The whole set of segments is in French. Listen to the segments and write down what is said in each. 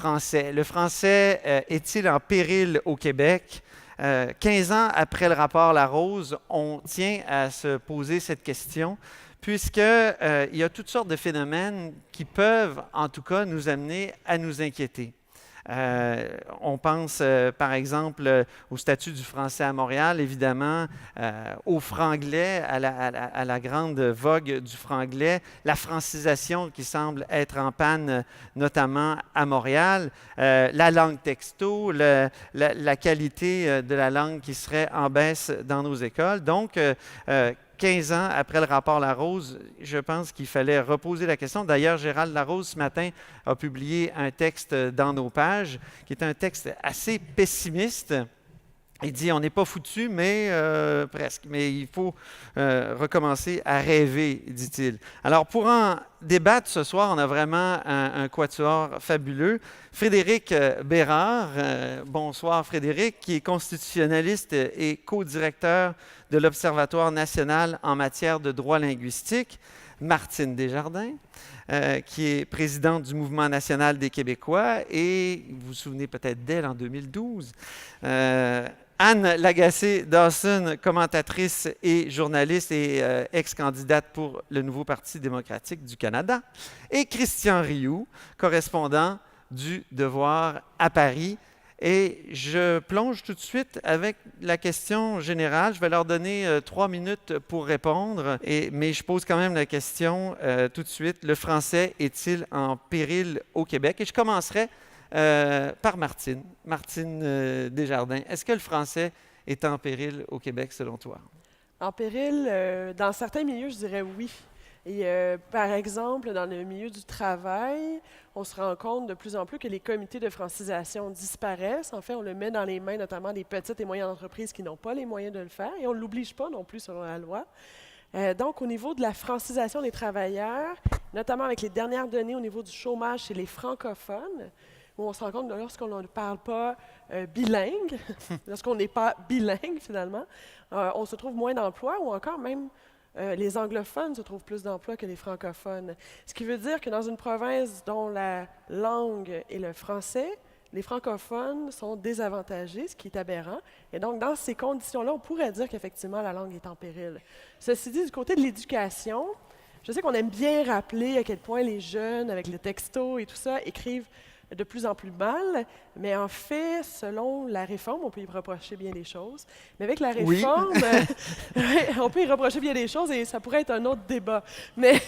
français. Le français est-il en péril au Québec? 15 ans après le rapport Larose, on tient à se poser cette question, puisqu'il y a toutes sortes de phénomènes qui peuvent, en tout cas, nous amener à nous inquiéter. On pense, par exemple, au statut du français à Montréal, évidemment, au franglais, à la grande vogue du franglais, la francisation qui semble être en panne, notamment à Montréal, la langue texto, la qualité de la langue qui serait en baisse dans nos écoles. Donc, 15 ans après le rapport Larose, je pense qu'il fallait reposer la question. D'ailleurs, Gérald Larose, ce matin, a publié un texte dans nos pages, qui est un texte assez pessimiste. Il dit, on n'est pas foutu, mais presque. Mais il faut recommencer à rêver, dit-il. Alors, pour en débattre ce soir, on a vraiment un quatuor fabuleux. Frédéric Bérard, bonsoir Frédéric, qui est constitutionnaliste et co-directeur de l'Observatoire national en matière de droit linguistique. Martine Desjardins, qui est présidente du Mouvement national des Québécois et vous vous souvenez peut-être d'elle en 2012. Anne Lagacé-Dawson, commentatrice et journaliste et ex-candidate pour le Nouveau Parti démocratique du Canada. Et Christian Rioux, correspondant du Devoir à Paris. Et je plonge tout de suite avec la question générale. Je vais leur donner 3 minutes pour répondre, mais je pose quand même la question tout de suite. Le français est-il en péril au Québec? Et je commencerai par Martine. Martine Desjardins, est-ce que le français est en péril au Québec selon toi? En péril, dans certains milieux, je dirais oui. Et par exemple, dans le milieu du travail, on se rend compte de plus en plus que les comités de francisation disparaissent. En fait, on le met dans les mains notamment des petites et moyennes entreprises qui n'ont pas les moyens de le faire et on ne l'oblige pas non plus selon la loi. Donc, au niveau de la francisation des travailleurs, notamment avec les dernières données au niveau du chômage chez les francophones, où on se rend compte que lorsqu'on ne parle pas bilingue, lorsqu'on n'est pas bilingue finalement, on se trouve moins d'emplois ou encore même les anglophones se trouvent plus d'emplois que les francophones. Ce qui veut dire que dans une province dont la langue est le français, les francophones sont désavantagés, ce qui est aberrant. Et donc, dans ces conditions-là, on pourrait dire qu'effectivement, la langue est en péril. Ceci dit, du côté de l'éducation, je sais qu'on aime bien rappeler à quel point les jeunes, avec le texto et tout ça, écrivent de plus en plus mal, mais en fait, selon la réforme, on peut y reprocher bien des choses. Mais avec la réforme, on peut y reprocher bien des choses et ça pourrait être un autre débat. Mais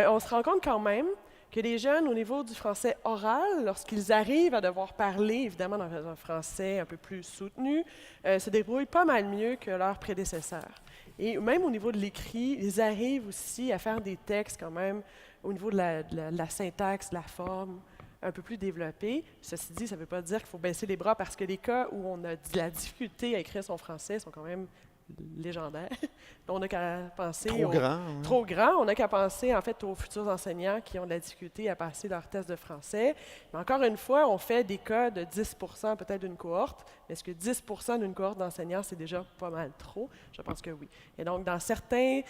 on se rend compte quand même que les jeunes, au niveau du français oral, lorsqu'ils arrivent à devoir parler, évidemment dans un français un peu plus soutenu, se débrouillent pas mal mieux que leurs prédécesseurs. Et même au niveau de l'écrit, ils arrivent aussi à faire des textes quand même au niveau de la syntaxe, de la forme, un peu plus développée. Ceci dit, ça ne veut pas dire qu'il faut baisser les bras parce que les cas où on a de la difficulté à écrire son français sont quand même légendaires. On n'a qu'à penser trop grand. On n'a qu'à penser en fait aux futurs enseignants qui ont de la difficulté à passer leur test de français. Mais encore une fois, on fait des cas de 10% peut-être d'une cohorte. Mais est-ce que 10% d'une cohorte d'enseignants, c'est déjà pas mal trop? Je pense que oui. Et donc, dans certains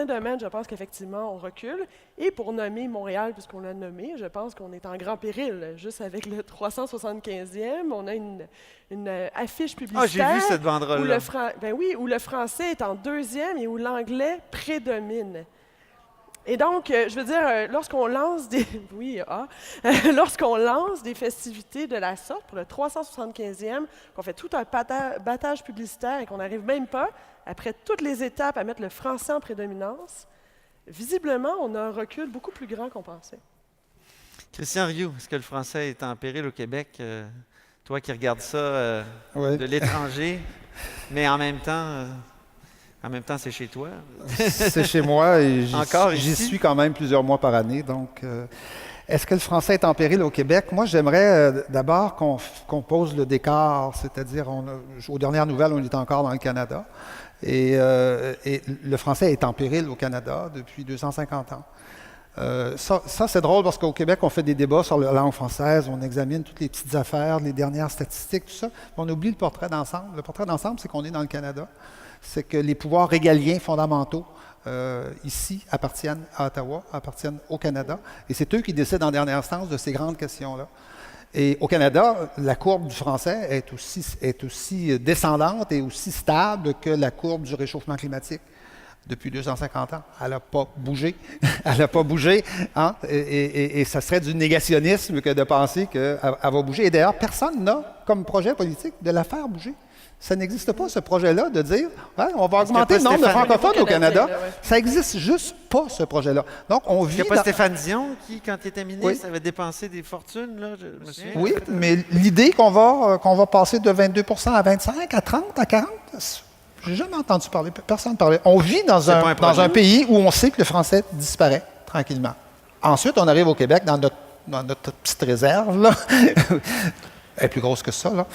domaines, je pense qu'effectivement, on recule. Et pour nommer Montréal, puisqu'on l'a nommé, je pense qu'on est en grand péril. Juste avec le 375e, on a une affiche publicitaire. Ah, j'ai vu cette banderole-là. Où le français est en 2e et où l'anglais prédomine. Et donc, je veux dire, lorsqu'on lance des... lorsqu'on lance des festivités de la sorte, pour le 375e, qu'on fait tout un battage publicitaire et qu'on n'arrive même pas, après toutes les étapes, à mettre le français en prédominance, visiblement, on a un recul beaucoup plus grand qu'on pensait. Christian Rioux, est-ce que le français est en péril au Québec? Toi qui regardes ça de l'étranger, mais en même temps, c'est chez toi. C'est chez moi et j'y ici? suis quand même plusieurs mois par année. Donc, est-ce que le français est en péril au Québec? Moi, j'aimerais d'abord qu'on pose le décor, c'est-à-dire, aux dernières nouvelles, on est encore dans le Canada. Et le français est en péril au Canada depuis 250 ans. Ça, c'est drôle parce qu'au Québec, on fait des débats sur la langue française, on examine toutes les petites affaires, les dernières statistiques, tout ça. On oublie le portrait d'ensemble. Le portrait d'ensemble, c'est qu'on est dans le Canada. C'est que les pouvoirs régaliens fondamentaux ici appartiennent à Ottawa, appartiennent au Canada. Et c'est eux qui décident en dernière instance de ces grandes questions-là. Et au Canada, la courbe du français est aussi descendante et aussi stable que la courbe du réchauffement climatique depuis 250 ans. Elle n'a pas bougé. Elle n'a pas bougé. Hein? Et ça serait du négationnisme que de penser qu'elle va bouger. Et d'ailleurs, personne n'a comme projet politique de la faire bouger. Ça n'existe pas, ce projet-là, de dire ouais, on va augmenter le nombre de francophones au Canada. Ça n'existe juste pas, ce projet-là. Donc, on vit. Il n'y a pas Stéphane Dion qui, quand il était ministre, avait dépensé des fortunes, là, je me souviens. Oui, mais l'idée qu'on va passer de 22 à 25, à 30, à 40, j'ai jamais entendu parler, personne ne parlait. On vit dans un pays où on sait que le français disparaît tranquillement. Ensuite, on arrive au Québec, dans notre petite réserve, là. Elle est plus grosse que ça, là.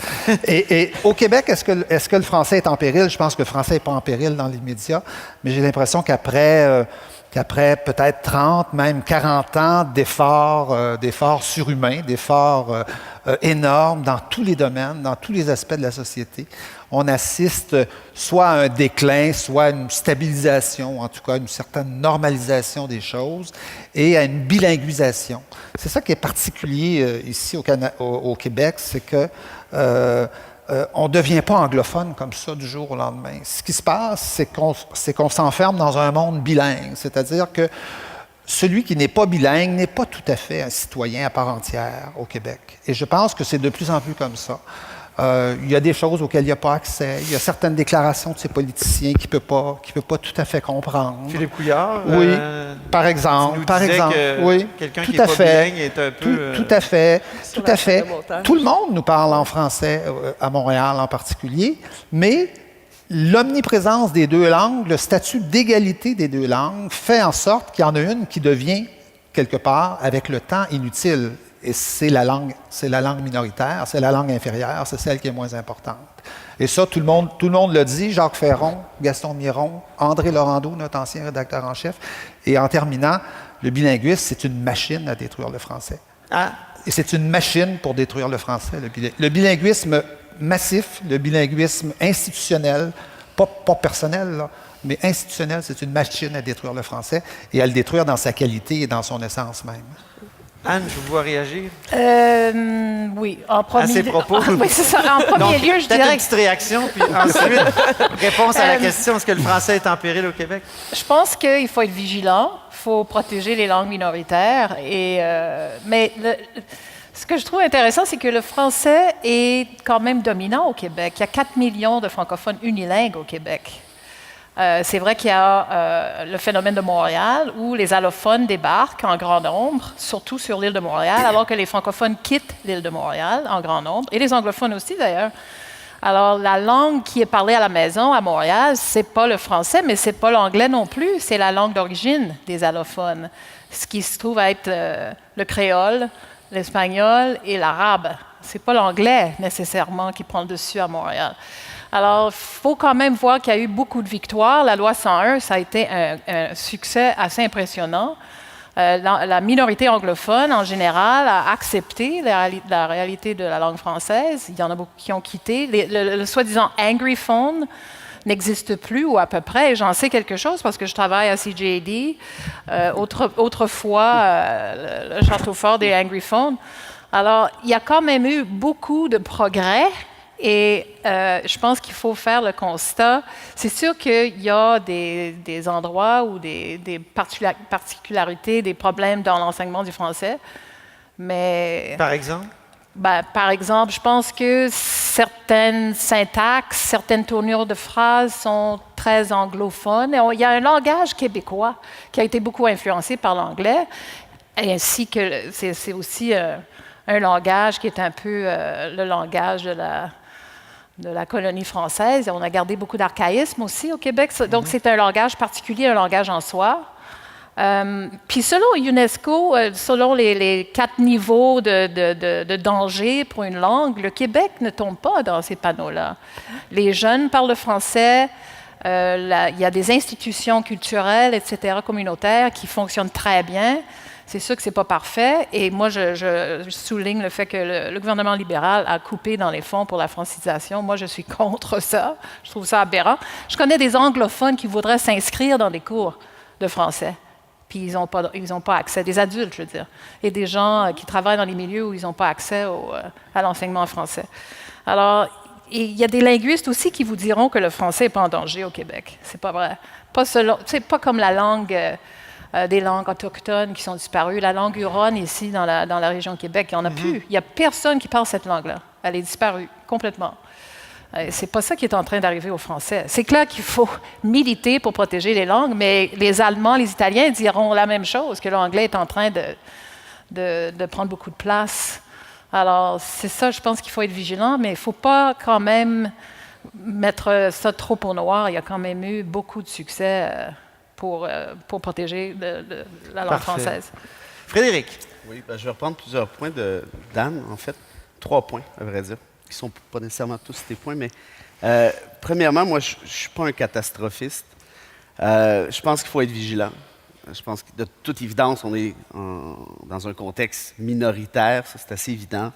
Et au Québec, est-ce que le français est en péril? Je pense que le français n'est pas en péril dans l'immédiat, mais j'ai l'impression qu'après peut-être 30, même 40 ans d'efforts surhumains, d'efforts énormes dans tous les domaines, dans tous les aspects de la société, on assiste soit à un déclin, soit à une stabilisation, en tout cas à une certaine normalisation des choses, et à une bilinguisation. C'est ça qui est particulier ici au Québec, c'est que on ne devient pas anglophone comme ça du jour au lendemain. Ce qui se passe, c'est qu'on s'enferme dans un monde bilingue, c'est-à-dire que celui qui n'est pas bilingue n'est pas tout à fait un citoyen à part entière au Québec. Et je pense que c'est de plus en plus comme ça. Il y a des choses auxquelles il n'y a pas accès. Il y a certaines déclarations de ces politiciens qu'il ne peut pas tout à fait comprendre. Philippe Couillard, oui, par exemple. Oui, quelqu'un tout qui à n'est pas fait. bilingue est un peu... Tout à fait. Tout à fait. Tout le monde nous parle en français, à Montréal en particulier, mais l'omniprésence des deux langues, le statut d'égalité des deux langues fait en sorte qu'il y en a une qui devient, quelque part, avec le temps, inutile. Et c'est la langue minoritaire, c'est la langue inférieure, c'est celle qui est moins importante. Et ça, tout le monde le dit, Jacques Ferron, Gaston Miron, André Laurando, notre ancien rédacteur en chef. Et en terminant, le bilinguisme, c'est une machine à détruire le français. Ah. Et c'est une machine pour détruire le français, le bilinguisme massif, le bilinguisme institutionnel, pas personnel, là, mais institutionnel, c'est une machine à détruire le français et à le détruire dans sa qualité et dans son essence même. Anne, je vous vois réagir. Oui, en premier à ces propos. Oui, c'est ça. En premier lieu, je dirais une petite réaction, puis ensuite, réponse à la question, est-ce que le français est en péril au Québec? Je pense qu'il faut être vigilant, il faut protéger les langues minoritaires. Mais ce que je trouve intéressant, c'est que le français est quand même dominant au Québec. Il y a 4 millions de francophones unilingues au Québec. C'est vrai qu'il y a le phénomène de Montréal où les allophones débarquent en grand nombre, surtout sur l'île de Montréal, alors que les francophones quittent l'île de Montréal en grand nombre, et les anglophones aussi d'ailleurs. Alors la langue qui est parlée à la maison à Montréal, c'est pas le français, mais c'est pas l'anglais non plus, c'est la langue d'origine des allophones, ce qui se trouve être le créole, l'espagnol et l'arabe. C'est pas l'anglais nécessairement qui prend le dessus à Montréal. Alors, il faut quand même voir qu'il y a eu beaucoup de victoires. La loi 101, ça a été un succès assez impressionnant. La minorité anglophone, en général, a accepté la réalité de la langue française. Il y en a beaucoup qui ont quitté. Le soi-disant « angry phone » n'existe plus, ou à peu près. Et j'en sais quelque chose parce que je travaille à CJAD. Autrefois, le château fort des angry phones. Alors, il y a quand même eu beaucoup de progrès. Et je pense qu'il faut faire le constat. C'est sûr qu'il y a des endroits ou des particularités, des problèmes dans l'enseignement du français. Mais, par exemple? Par exemple, je pense que certaines syntaxes, certaines tournures de phrases sont très anglophones. Et il y a un langage québécois qui a été beaucoup influencé par l'anglais, ainsi que c'est aussi un langage qui est un peu le langage de la colonie française. On a gardé beaucoup d'archaïsme aussi au Québec. Donc, c'est un langage particulier, un langage en soi. Puis, selon UNESCO, selon les 4 niveaux de danger pour une langue, le Québec ne tombe pas dans ces panneaux-là. Les jeunes parlent le français. Il y a des institutions culturelles, etc., communautaires, qui fonctionnent très bien. C'est sûr que ce n'est pas parfait. Et moi, je souligne le fait que le gouvernement libéral a coupé dans les fonds pour la francisation. Moi, je suis contre ça. Je trouve ça aberrant. Je connais des anglophones qui voudraient s'inscrire dans des cours de français. Puis ils n'ont pas accès, des adultes, je veux dire. Et des gens qui travaillent dans les milieux où ils n'ont pas accès à l'enseignement français. Alors, il y a des linguistes aussi qui vous diront que le français n'est pas en danger au Québec. C'est pas vrai. C'est pas comme la langue... des langues autochtones qui sont disparues. La langue huronne, ici, dans la région de Québec, il n'y en a plus. Il n'y a personne qui parle cette langue-là. Elle est disparue complètement. C'est pas ça qui est en train d'arriver au français. C'est clair qu'il faut militer pour protéger les langues, mais les Allemands, les Italiens diront la même chose, que l'anglais est en train de prendre beaucoup de place. Alors, c'est ça, je pense qu'il faut être vigilant, mais il ne faut pas quand même mettre ça trop au noir. Il y a quand même eu beaucoup de succès pour protéger la langue française. Frédéric. Oui, je vais reprendre plusieurs points d'Anne, en fait. 3 points, à vrai dire, qui ne sont pas nécessairement tous des points, mais premièrement, moi, je ne suis pas un catastrophiste. Je pense qu'il faut être vigilant. Je pense que de toute évidence, on est dans un contexte minoritaire, ça c'est assez évident.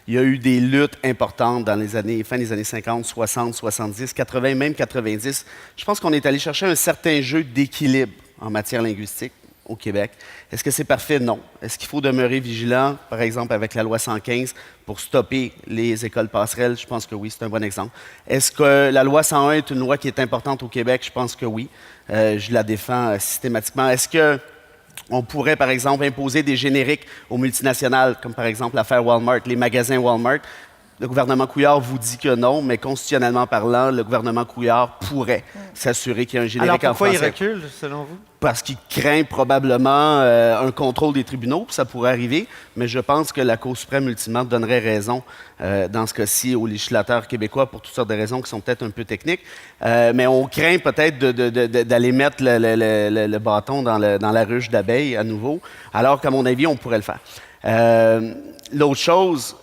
Il y a eu des luttes importantes dans les fin des années 50, 60, 70, 80, même 90. Je pense qu'on est allé chercher un certain jeu d'équilibre en matière linguistique au Québec. Est-ce que c'est parfait? Non. Est-ce qu'il faut demeurer vigilant, par exemple avec la loi 115, pour stopper les écoles passerelles? Je pense que oui, c'est un bon exemple. Est-ce que la loi 101 est une loi qui est importante au Québec? Je pense que oui. Je la défends systématiquement. Est-ce qu'on pourrait, par exemple, imposer des génériques aux multinationales, comme par exemple l'affaire Walmart, les magasins Walmart? Le gouvernement Couillard vous dit que non, mais constitutionnellement parlant, le gouvernement Couillard pourrait s'assurer qu'il y a un générique en français. Alors pourquoi il recule, selon vous? Parce qu'il craint probablement un contrôle des tribunaux, puis ça pourrait arriver, mais je pense que la Cour suprême, ultimement, donnerait raison, dans ce cas-ci, aux législateurs québécois pour toutes sortes de raisons qui sont peut-être un peu techniques. Mais on craint peut-être d'aller mettre le bâton dans la ruche d'abeilles à nouveau, alors qu'à mon avis, on pourrait le faire. L'autre chose,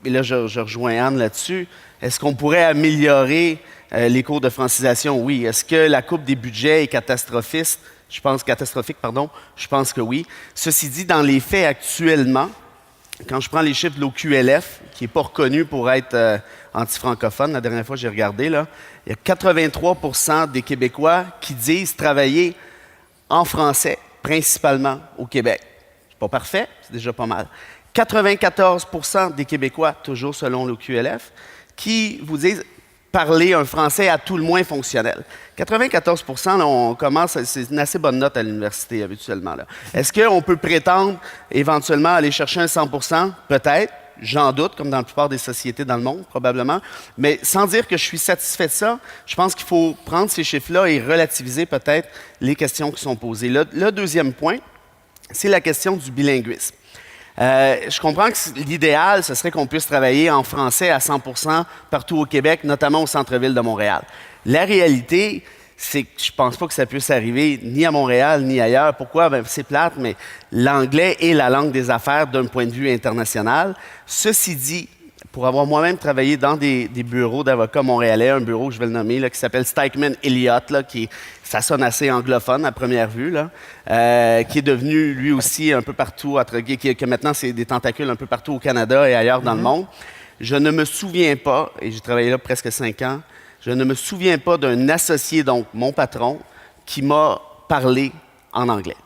et là je rejoins Anne là-dessus, est-ce qu'on pourrait améliorer les cours de francisation? Oui. Est-ce que la coupe des budgets est catastrophique? Je pense que oui. Ceci dit, dans les faits actuellement, quand je prends les chiffres de l'OQLF, qui n'est pas reconnu pour être anti-francophone, la dernière fois que j'ai regardé, là, il y a 83 % des Québécois qui disent travailler en français, principalement au Québec. C'est pas parfait, c'est déjà pas mal. 94 % des Québécois, toujours selon l'OQLF, qui vous disent parler un français à tout le moins fonctionnel. 94 %, là, on commence, c'est une assez bonne note à l'université habituellement. Là. Est-ce qu'on peut prétendre éventuellement aller chercher un 100 %? Peut-être, j'en doute, comme dans la plupart des sociétés dans le monde, probablement. Mais sans dire que je suis satisfait de ça, je pense qu'il faut prendre ces chiffres-là et relativiser peut-être les questions qui sont posées. Le deuxième point, c'est la question du bilinguisme. Je comprends que l'idéal, ce serait qu'on puisse travailler en français à 100 % partout au Québec, notamment au centre-ville de Montréal. La réalité, c'est que je ne pense pas que ça puisse arriver ni à Montréal ni ailleurs. Pourquoi? Bien, c'est plate, mais l'anglais est la langue des affaires d'un point de vue international. Ceci dit, pour avoir moi-même travaillé dans des bureaux d'avocats montréalais, un bureau, je vais le nommer, là, qui s'appelle Stikeman Elliott, là, ça sonne assez anglophone à première vue, là, qui est devenu lui aussi un peu partout, que maintenant c'est des tentacules un peu partout au Canada et ailleurs dans le monde. Je ne me souviens pas, et j'ai travaillé là presque 5 ans, je ne me souviens pas d'un associé, donc mon patron, qui m'a parlé en anglais.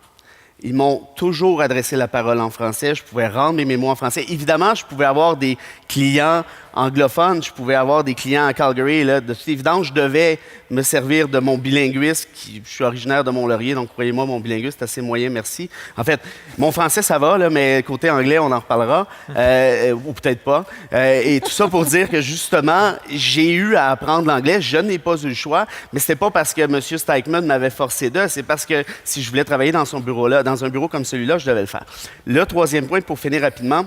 Ils m'ont toujours adressé la parole en français. Je pouvais rendre mes mémos en français. Évidemment, je pouvais avoir des clients anglophones. Je pouvais avoir des clients à Calgary. Là. De toute évidence, je devais me servir de mon bilinguisme. Je suis originaire de Mont-Laurier, donc croyez-moi, mon bilinguisme est assez moyen, merci. En fait, mon français, ça va, là, mais côté anglais, on en reparlera. Ou peut-être pas. Et tout ça pour dire que, justement, j'ai eu à apprendre l'anglais. Je n'ai pas eu le choix. Mais c'était pas parce que M. Stikeman m'avait forcé de. C'est parce que si je voulais travailler dans son bureau-là, dans un bureau comme celui-là, je devais le faire. Le troisième point, pour finir rapidement,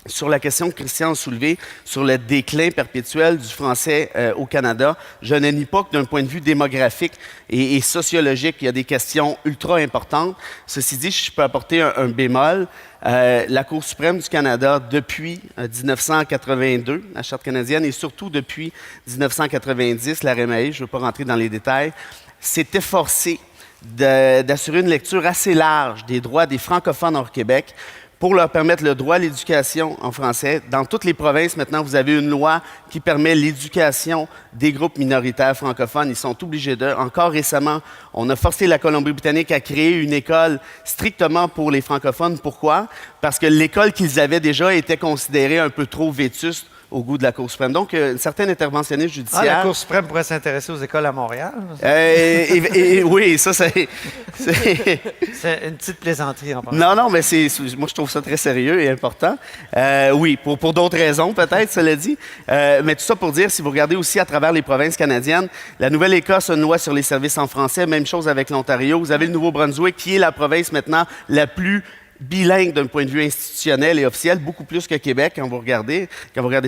sur la question que Christian a soulevée, sur le déclin perpétuel du français au Canada, je ne nie pas que d'un point de vue démographique et sociologique, il y a des questions ultra importantes. Ceci dit, je peux apporter un bémol. La Cour suprême du Canada, depuis 1982, la Charte canadienne, et surtout depuis 1990, l'arrêt Mahé, je ne veux pas rentrer dans les détails, s'est efforcé d'assurer une lecture assez large des droits des francophones hors Québec pour leur permettre le droit à l'éducation en français. Dans toutes les provinces, maintenant, vous avez une loi qui permet l'éducation des groupes minoritaires francophones. Ils sont obligés de. Encore récemment, on a forcé la Colombie-Britannique à créer une école strictement pour les francophones. Pourquoi? Parce que l'école qu'ils avaient déjà était considérée un peu trop vétuste au goût de la Cour suprême. Donc, une certaine interventionniste judiciaire... Ah, la Cour suprême pourrait s'intéresser aux écoles à Montréal? Oui, ça, c'est... C'est une petite plaisanterie en passant. Non, mais moi, je trouve ça très sérieux et important. Oui, pour d'autres raisons, peut-être, cela dit. Mais tout ça pour dire, si vous regardez aussi à travers les provinces canadiennes, la Nouvelle-Écosse a une loi sur les services en français, même chose avec l'Ontario. Vous avez le Nouveau-Brunswick, qui est la province maintenant la plus bilingue d'un point de vue institutionnel et officiel, beaucoup plus que Québec quand vous regardez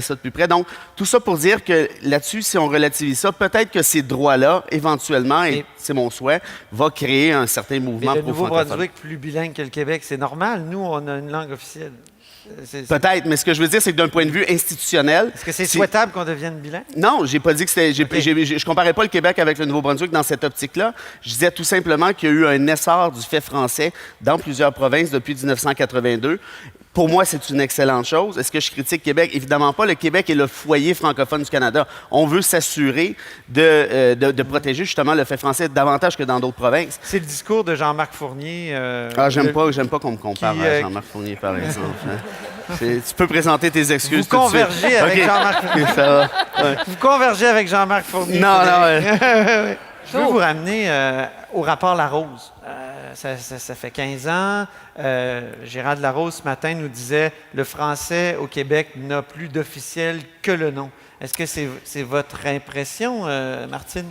ça de plus près. Donc, tout ça pour dire que là-dessus, si on relativise ça, peut-être que ces droits-là, éventuellement, et c'est mon souhait, va créer un certain mouvement le pour Nouveau-Brunswick plus bilingue que le Québec, c'est normal. Nous, on a une langue officielle. Peut-être, mais ce que je veux dire, c'est que d'un point de vue institutionnel... Est-ce que c'est souhaitable qu'on devienne bilingue? Non, j'ai pas dit que c'était... Okay. Je comparais pas le Québec avec le Nouveau-Brunswick dans cette optique-là. Je disais tout simplement qu'il y a eu un essor du fait français dans plusieurs provinces depuis 1982. Pour moi, c'est une excellente chose. Est-ce que je critique Québec? Évidemment pas. Le Québec est le foyer francophone du Canada. On veut s'assurer de protéger justement le fait français davantage que dans d'autres provinces. C'est le discours de Jean-Marc Fournier. J'aime pas qu'on me compare à Jean-Marc Fournier, par exemple. Tu peux présenter tes excuses. Vous convergez avec Jean-Marc Fournier. Ça va. Ouais. Vous convergez avec Jean-Marc Fournier. Non. Je veux vous ramener au rapport Larose. Ça fait 15 ans. Gérald Larose, ce matin, nous disait « Le français au Québec n'a plus d'officiel que le nom ». Est-ce que c'est votre impression, Martine?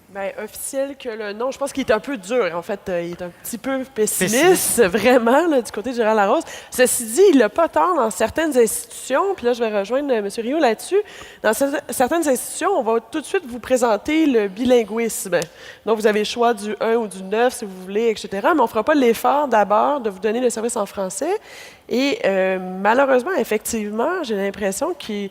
Bien, officiel que le nom, je pense qu'il est un peu dur, en fait. Il est un petit peu pessimiste. Vraiment, là, du côté de Gérald Larose. Ceci dit, il n'a pas tort dans certaines institutions, puis là, je vais rejoindre M. Rio là-dessus. Dans certaines institutions, on va tout de suite vous présenter le bilinguisme. Donc, vous avez le choix du 1 ou du 9, si vous voulez, etc. Mais on ne fera pas l'effort d'abord de vous donner le service en français. Et malheureusement, effectivement, j'ai l'impression qu'il...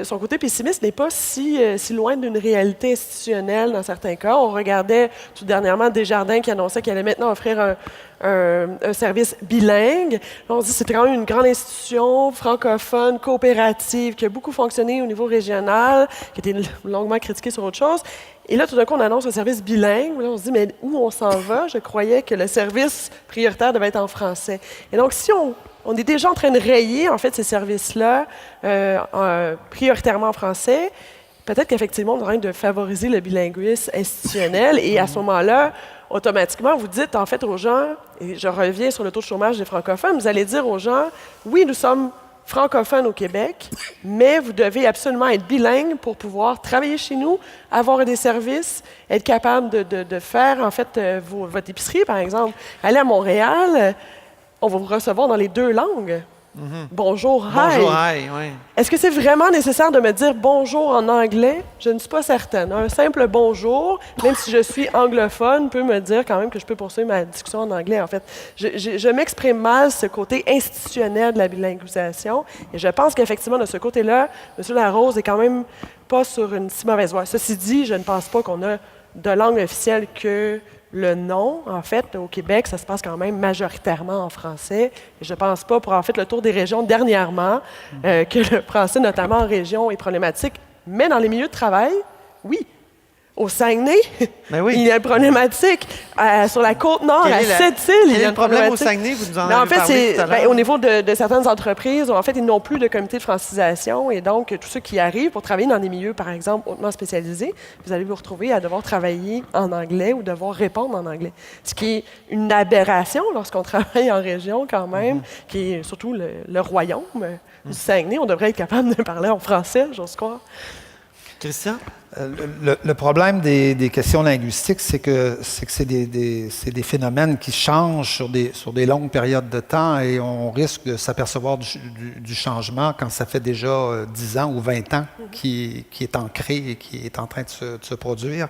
son côté pessimiste n'est pas si loin d'une réalité institutionnelle dans certains cas. On regardait tout dernièrement Desjardins qui annonçait qu'il allait maintenant offrir un service bilingue. Là, on se dit que c'était quand même une grande institution francophone, coopérative, qui a beaucoup fonctionné au niveau régional, qui a été longuement critiquée sur autre chose. Et là, tout d'un coup, on annonce un service bilingue. Là, on se dit, mais où on s'en va? Je croyais que le service prioritaire devait être en français. Et donc, si on est déjà en train de rayer, en fait, ces services-là prioritairement en français, peut-être qu'effectivement, on est en train de favoriser le bilinguisme institutionnel. Et à ce moment-là, automatiquement, vous dites, en fait, aux gens, et je reviens sur le taux de chômage des francophones, vous allez dire aux gens, oui, nous sommes francophones au Québec, mais vous devez absolument être bilingue pour pouvoir travailler chez nous, avoir des services, être capable de faire, en fait, votre épicerie, par exemple. Aller à Montréal, on va vous recevoir dans les deux langues. Mm-hmm. Bonjour, hi. Bonjour, hi, oui. Est-ce que c'est vraiment nécessaire de me dire bonjour en anglais? Je ne suis pas certaine. Un simple bonjour, même si je suis anglophone, peut me dire quand même que je peux poursuivre ma discussion en anglais, en fait. Je m'exprime mal ce côté institutionnel de la bilinguisation et je pense qu'effectivement, de ce côté-là, M. Larose est quand même pas sur une si mauvaise voie. Ceci dit, je ne pense pas qu'on a de langue officielle que le nom. En fait, au Québec, ça se passe quand même majoritairement en français. Et je ne pense pas, pour en fait le tour des régions dernièrement, que le français, notamment en région, est problématique. Mais dans les milieux de travail, oui. Au Saguenay, oui. Il y a une problématique. Sur la Côte-Nord, à Sept-Îles, il y a une problème au Saguenay, vous nous en avez parlé tout à l'heure. Au niveau de certaines entreprises, en fait, ils n'ont plus de comité de francisation et donc, tous ceux qui arrivent pour travailler dans des milieux, par exemple, hautement spécialisés, vous allez vous retrouver à devoir travailler en anglais ou devoir répondre en anglais. Ce qui est une aberration lorsqu'on travaille en région quand même, qui est surtout le royaume du Saguenay. On devrait être capable de parler en français, j'ose croire. Christian? Le problème des questions linguistiques, c'est que c'est des phénomènes qui changent sur des longues périodes de temps et on risque de s'apercevoir du changement quand ça fait déjà 10 ans ou 20 ans qui est ancré et qui est en train de se produire.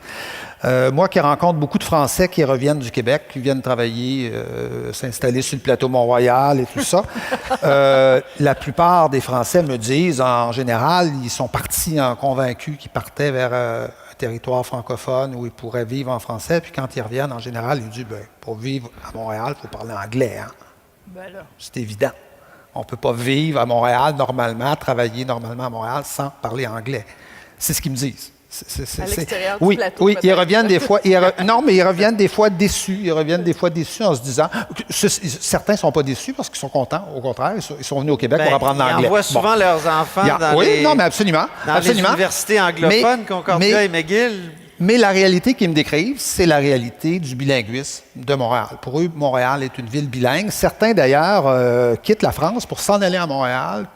Moi qui rencontre beaucoup de Français qui reviennent du Québec, qui viennent travailler, s'installer sur le plateau Mont-Royal et tout ça, la plupart des Français me disent, en général, ils sont partis convaincus qu'ils partaient vers un territoire francophone où ils pourraient vivre en français. Puis quand ils reviennent, en général, ils disent, pour vivre à Montréal, il faut parler anglais. Hein? C'est évident. On ne peut pas vivre à Montréal normalement, travailler normalement à Montréal sans parler anglais. C'est ce qu'ils me disent. À l'extérieur du oui, plateau. Oui, ils reviennent des fois. Non, mais ils reviennent des fois déçus. Ils reviennent des fois déçus en se disant. Certains ne sont pas déçus parce qu'ils sont contents. Au contraire, ils sont venus au Québec pour apprendre l'anglais. Ils envoient souvent leurs enfants dans les universités anglophones, Concordia et McGill. Mais la réalité qu'ils me décrivent, c'est la réalité du bilinguisme de Montréal. Pour eux, Montréal est une ville bilingue. Certains, d'ailleurs, quittent la France pour s'en aller à Montréal,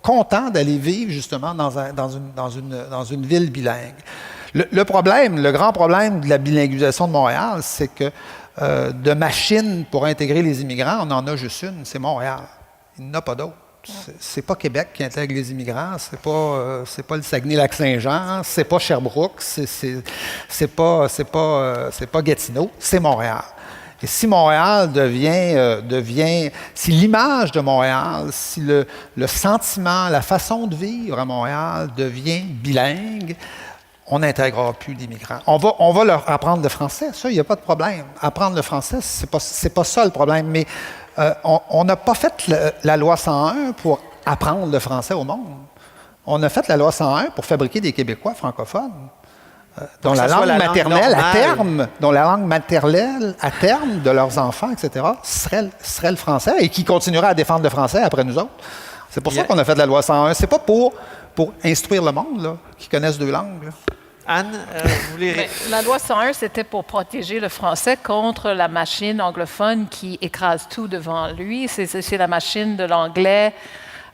contents d'aller vivre justement dans une ville bilingue. Le grand problème de la bilinguisation de Montréal, c'est que de machines pour intégrer les immigrants, on en a juste une, c'est Montréal. Il n'y en a pas d'autre. C'est pas Québec qui intègre les immigrants, c'est pas le Saguenay-Lac-Saint-Jean, c'est pas Sherbrooke, c'est pas Gatineau, c'est Montréal. Et si Montréal si l'image de Montréal, si le sentiment, la façon de vivre à Montréal devient bilingue, on n'intégrera plus d'immigrants. On va leur apprendre le français, ça, il n'y a pas de problème. Apprendre le français, c'est pas ça le problème, mais on n'a pas fait la loi 101 pour apprendre le français au monde. On a fait la loi 101 pour fabriquer des Québécois francophones. Dont la langue maternelle à terme de leurs enfants, etc., serait le français et qui continuera à défendre le français après nous autres. C'est pour ça qu'on a fait de la loi 101. C'est pas pour instruire le monde, là, qui connaissent 2 langues. Là. Anne, vous voulez... La loi 101, c'était pour protéger le français contre la machine anglophone qui écrase tout devant lui. C'est la machine de l'anglais,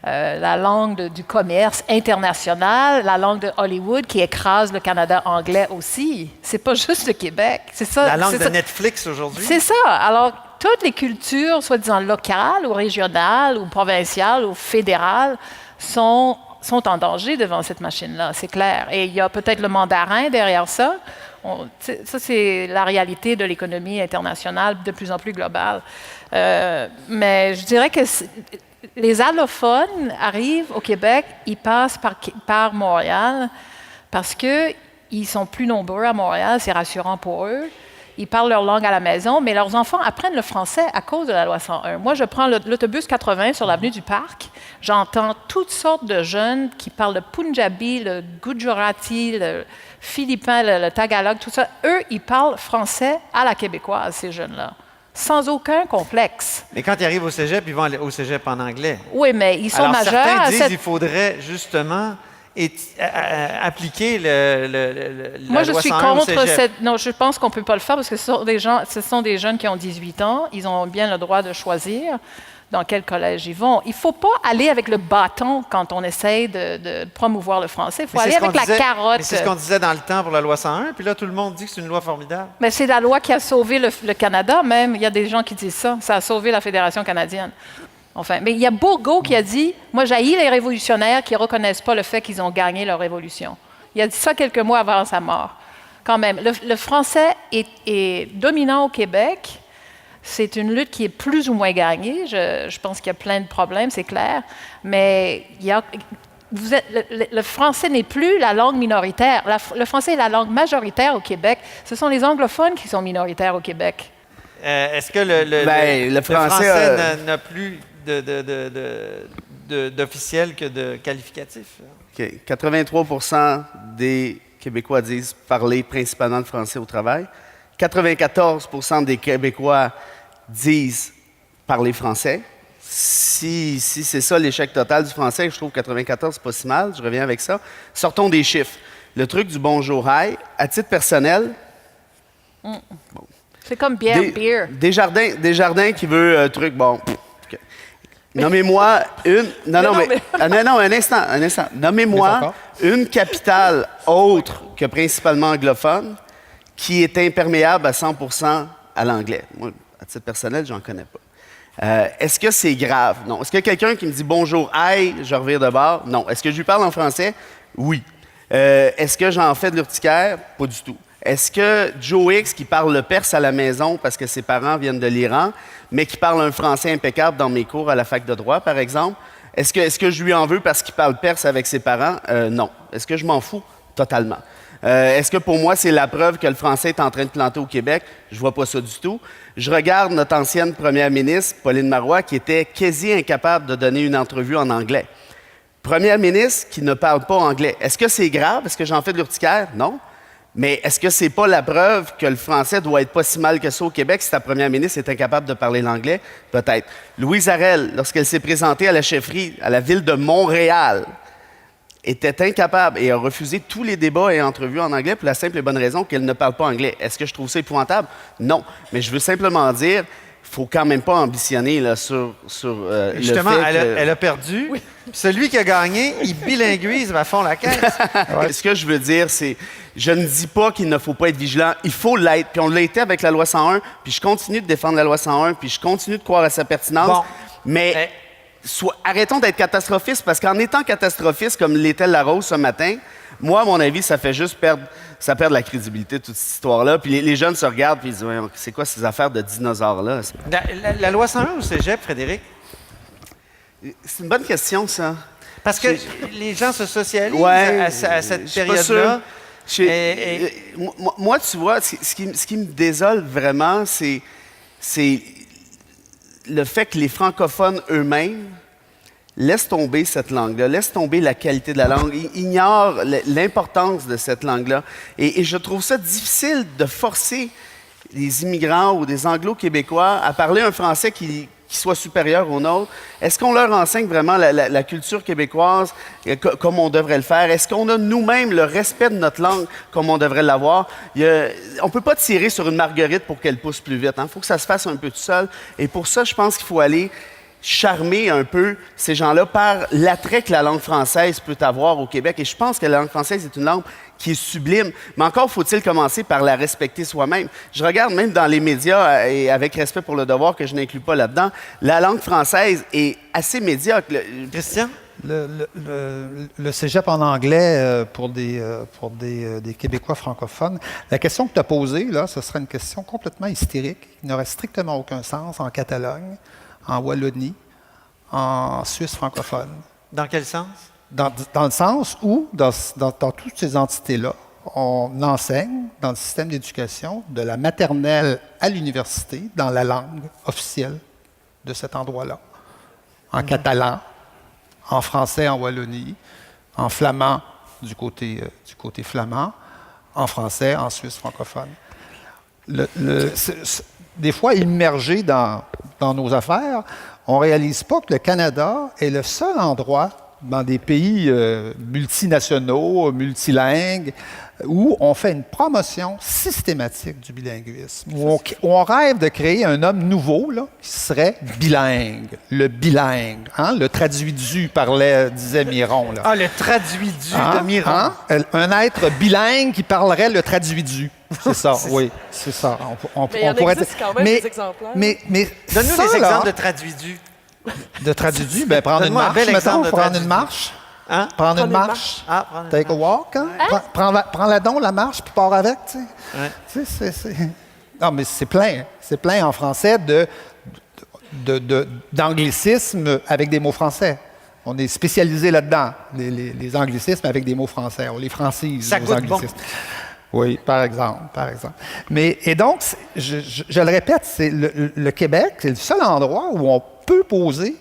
la langue du commerce international, la langue de Hollywood qui écrase le Canada anglais aussi. C'est pas juste le Québec. C'est ça. La langue de Netflix aujourd'hui. C'est ça. Alors, toutes les cultures, soi-disant locales ou régionales ou provinciales ou fédérales, sont en danger devant cette machine-là, c'est clair. Et il y a peut-être le mandarin derrière ça. Ça, c'est la réalité de l'économie internationale de plus en plus globale. Mais je dirais que les allophones arrivent au Québec, ils passent par Montréal parce qu'ils sont plus nombreux à Montréal, c'est rassurant pour eux. Ils parlent leur langue à la maison, mais leurs enfants apprennent le français à cause de la loi 101. Moi, je prends l'autobus 80 sur l'avenue du Parc. J'entends toutes sortes de jeunes qui parlent le Punjabi, le Gujarati, le philippin, le Tagalog, tout ça. Eux, ils parlent français à la québécoise, ces jeunes-là, sans aucun complexe. Mais quand ils arrivent au cégep, ils vont aller au cégep en anglais. Oui, mais ils sont majeurs. Certains disent qu'il faudrait justement appliquer la loi 101 au cégep. Non, je pense qu'on ne peut pas le faire parce que ce sont des jeunes qui ont 18 ans. Ils ont bien le droit de choisir dans quel collège ils vont. Il ne faut pas aller avec le bâton quand on essaye de promouvoir le français. Il faut aller avec la carotte. C'est ce qu'on disait dans le temps pour la loi 101, puis là, tout le monde dit que c'est une loi formidable. Mais c'est la loi qui a sauvé le Canada, même. Il y a des gens qui disent ça. Ça a sauvé la Fédération canadienne. Enfin, mais il y a Bourgault qui a dit « Moi, j'haïs les révolutionnaires qui ne reconnaissent pas le fait qu'ils ont gagné leur révolution. » Il a dit ça quelques mois avant sa mort. Quand même, le français est dominant au Québec. C'est une lutte qui est plus ou moins gagnée. Je pense qu'il y a plein de problèmes, c'est clair. Mais le français n'est plus la langue minoritaire. Le français est la langue majoritaire au Québec. Ce sont les anglophones qui sont minoritaires au Québec. Est-ce que le français n'a plus d'officiel que de qualificatif? Okay. 83% des Québécois disent parler principalement le français au travail. 94% des Québécois disent parler français. Si c'est ça l'échec total du français, je trouve 94, c'est pas si mal, je reviens avec ça. Sortons des chiffres. Le truc du bonjour hi, à titre personnel... Bon. C'est comme beer. Desjardins qui veut un truc, bon... Okay. Nommez-moi une... Non, un instant. Nommez-moi une capitale autre que principalement anglophone qui est imperméable à 100% à l'anglais. Moi, à titre personnel, j'en connais pas. Est-ce que c'est grave? Non. Est-ce que quelqu'un qui me dit « bonjour, aïe », je revire de bord? Non. Est-ce que je lui parle en français? Oui. Est-ce que j'en fais de l'urticaire? Pas du tout. Est-ce que Joe X, qui parle le perse à la maison parce que ses parents viennent de l'Iran, mais qui parle un français impeccable dans mes cours à la fac de droit, par exemple, est-ce que je lui en veux parce qu'il parle perse avec ses parents? Non. Est-ce que je m'en fous? Totalement. Est-ce que pour moi, c'est la preuve que le français est en train de planter au Québec? Je vois pas ça du tout. Je regarde notre ancienne première ministre, Pauline Marois, qui était quasi incapable de donner une entrevue en anglais. Première ministre qui ne parle pas anglais. Est-ce que c'est grave? Est-ce que j'en fais de l'urticaire? Non. Mais est-ce que c'est pas la preuve que le français doit être pas si mal que ça au Québec si ta première ministre est incapable de parler l'anglais? Peut-être. Louise Arel, lorsqu'elle s'est présentée à la chefferie, à la ville de Montréal, était incapable et a refusé tous les débats et entrevues en anglais pour la simple et bonne raison qu'elle ne parle pas anglais. Est-ce que je trouve ça épouvantable? Non. Mais je veux simplement dire, il faut quand même pas ambitionner là, sur Justement, le fait elle a perdu. Oui. Celui qui a gagné, il bilinguise à fond la caisse. Ce que je veux dire, c'est, je ne dis pas qu'il ne faut pas être vigilant. Il faut l'être. Puis on l'a été avec la loi 101, puis je continue de défendre la loi 101, puis je continue de croire à sa pertinence. Bon. Mais arrêtons d'être catastrophistes, parce qu'en étant catastrophiste comme l'était Larose ce matin, moi, à mon avis, ça fait juste perdre la crédibilité de toute cette histoire-là. Puis les jeunes se regardent et ils disent « c'est quoi ces affaires de dinosaures-là? » La loi 101 au cégep, Frédéric? C'est une bonne question, ça. Parce que les gens se socialisent à cette période-là. Moi, tu vois, ce qui me désole vraiment, c'est le fait que les francophones eux-mêmes laissent tomber cette langue-là, laissent tomber la qualité de la langue, ils ignorent l'importance de cette langue-là. Et je trouve ça difficile de forcer les immigrants ou des anglo-québécois à parler un français qui soit supérieur au nôtre. Est-ce qu'on leur enseigne vraiment la culture québécoise comme on devrait le faire? Est-ce qu'on a nous-mêmes le respect de notre langue comme on devrait l'avoir? On ne peut pas tirer sur une marguerite pour qu'elle pousse plus vite. Il faut que ça se fasse un peu tout seul. Et pour ça, je pense qu'il faut aller charmer un peu ces gens-là par l'attrait que la langue française peut avoir au Québec. Et je pense que la langue française est une langue qui est sublime. Mais encore faut-il commencer par la respecter soi-même. Je regarde même dans les médias, et avec respect pour le devoir que je n'inclus pas là-dedans, la langue française est assez médiocre. Christian? Le cégep en anglais pour des Québécois francophones, la question que tu as posée, là, ce serait une question complètement hystérique, qui n'aurait strictement aucun sens en Catalogne, en Wallonie, en Suisse francophone. Dans quel sens? Dans le sens où, dans toutes ces entités-là, on enseigne dans le système d'éducation, de la maternelle à l'université, dans la langue officielle de cet endroit-là. En catalan, en français en Wallonie, en flamand du côté flamand, en français en Suisse francophone. Des fois, immergé dans nos affaires, on ne réalise pas que le Canada est le seul endroit dans des pays multinationaux, multilingues, où on fait une promotion systématique du bilinguisme, où on rêve de créer un homme nouveau là, qui serait bilingue, le bilingue. Hein? Le traduit-du disait Miron. Là. Ah, le traduit-du de Miron. Hein? Un être bilingue qui parlerait le traduit-du. C'est ça, oui, c'est ça. Mais il y en existe quand même des exemplaires. Mais donne-nous des exemples de traduit-du. De traduit-du, bien, prendre une marche, mettons, prendre une marche. Hein? Prendre une marche. Take a walk. Hein? Prends-la donc, la marche, puis pars avec. Tu sais. Ouais. Non, mais c'est plein. C'est plein en français d'anglicisme avec des mots français. On est spécialisé là-dedans, les anglicismes avec des mots français. On les francise, ça nos anglicismes. Bon. Oui, par exemple. Et donc, je le répète, c'est le Québec, c'est le seul endroit où on peut poser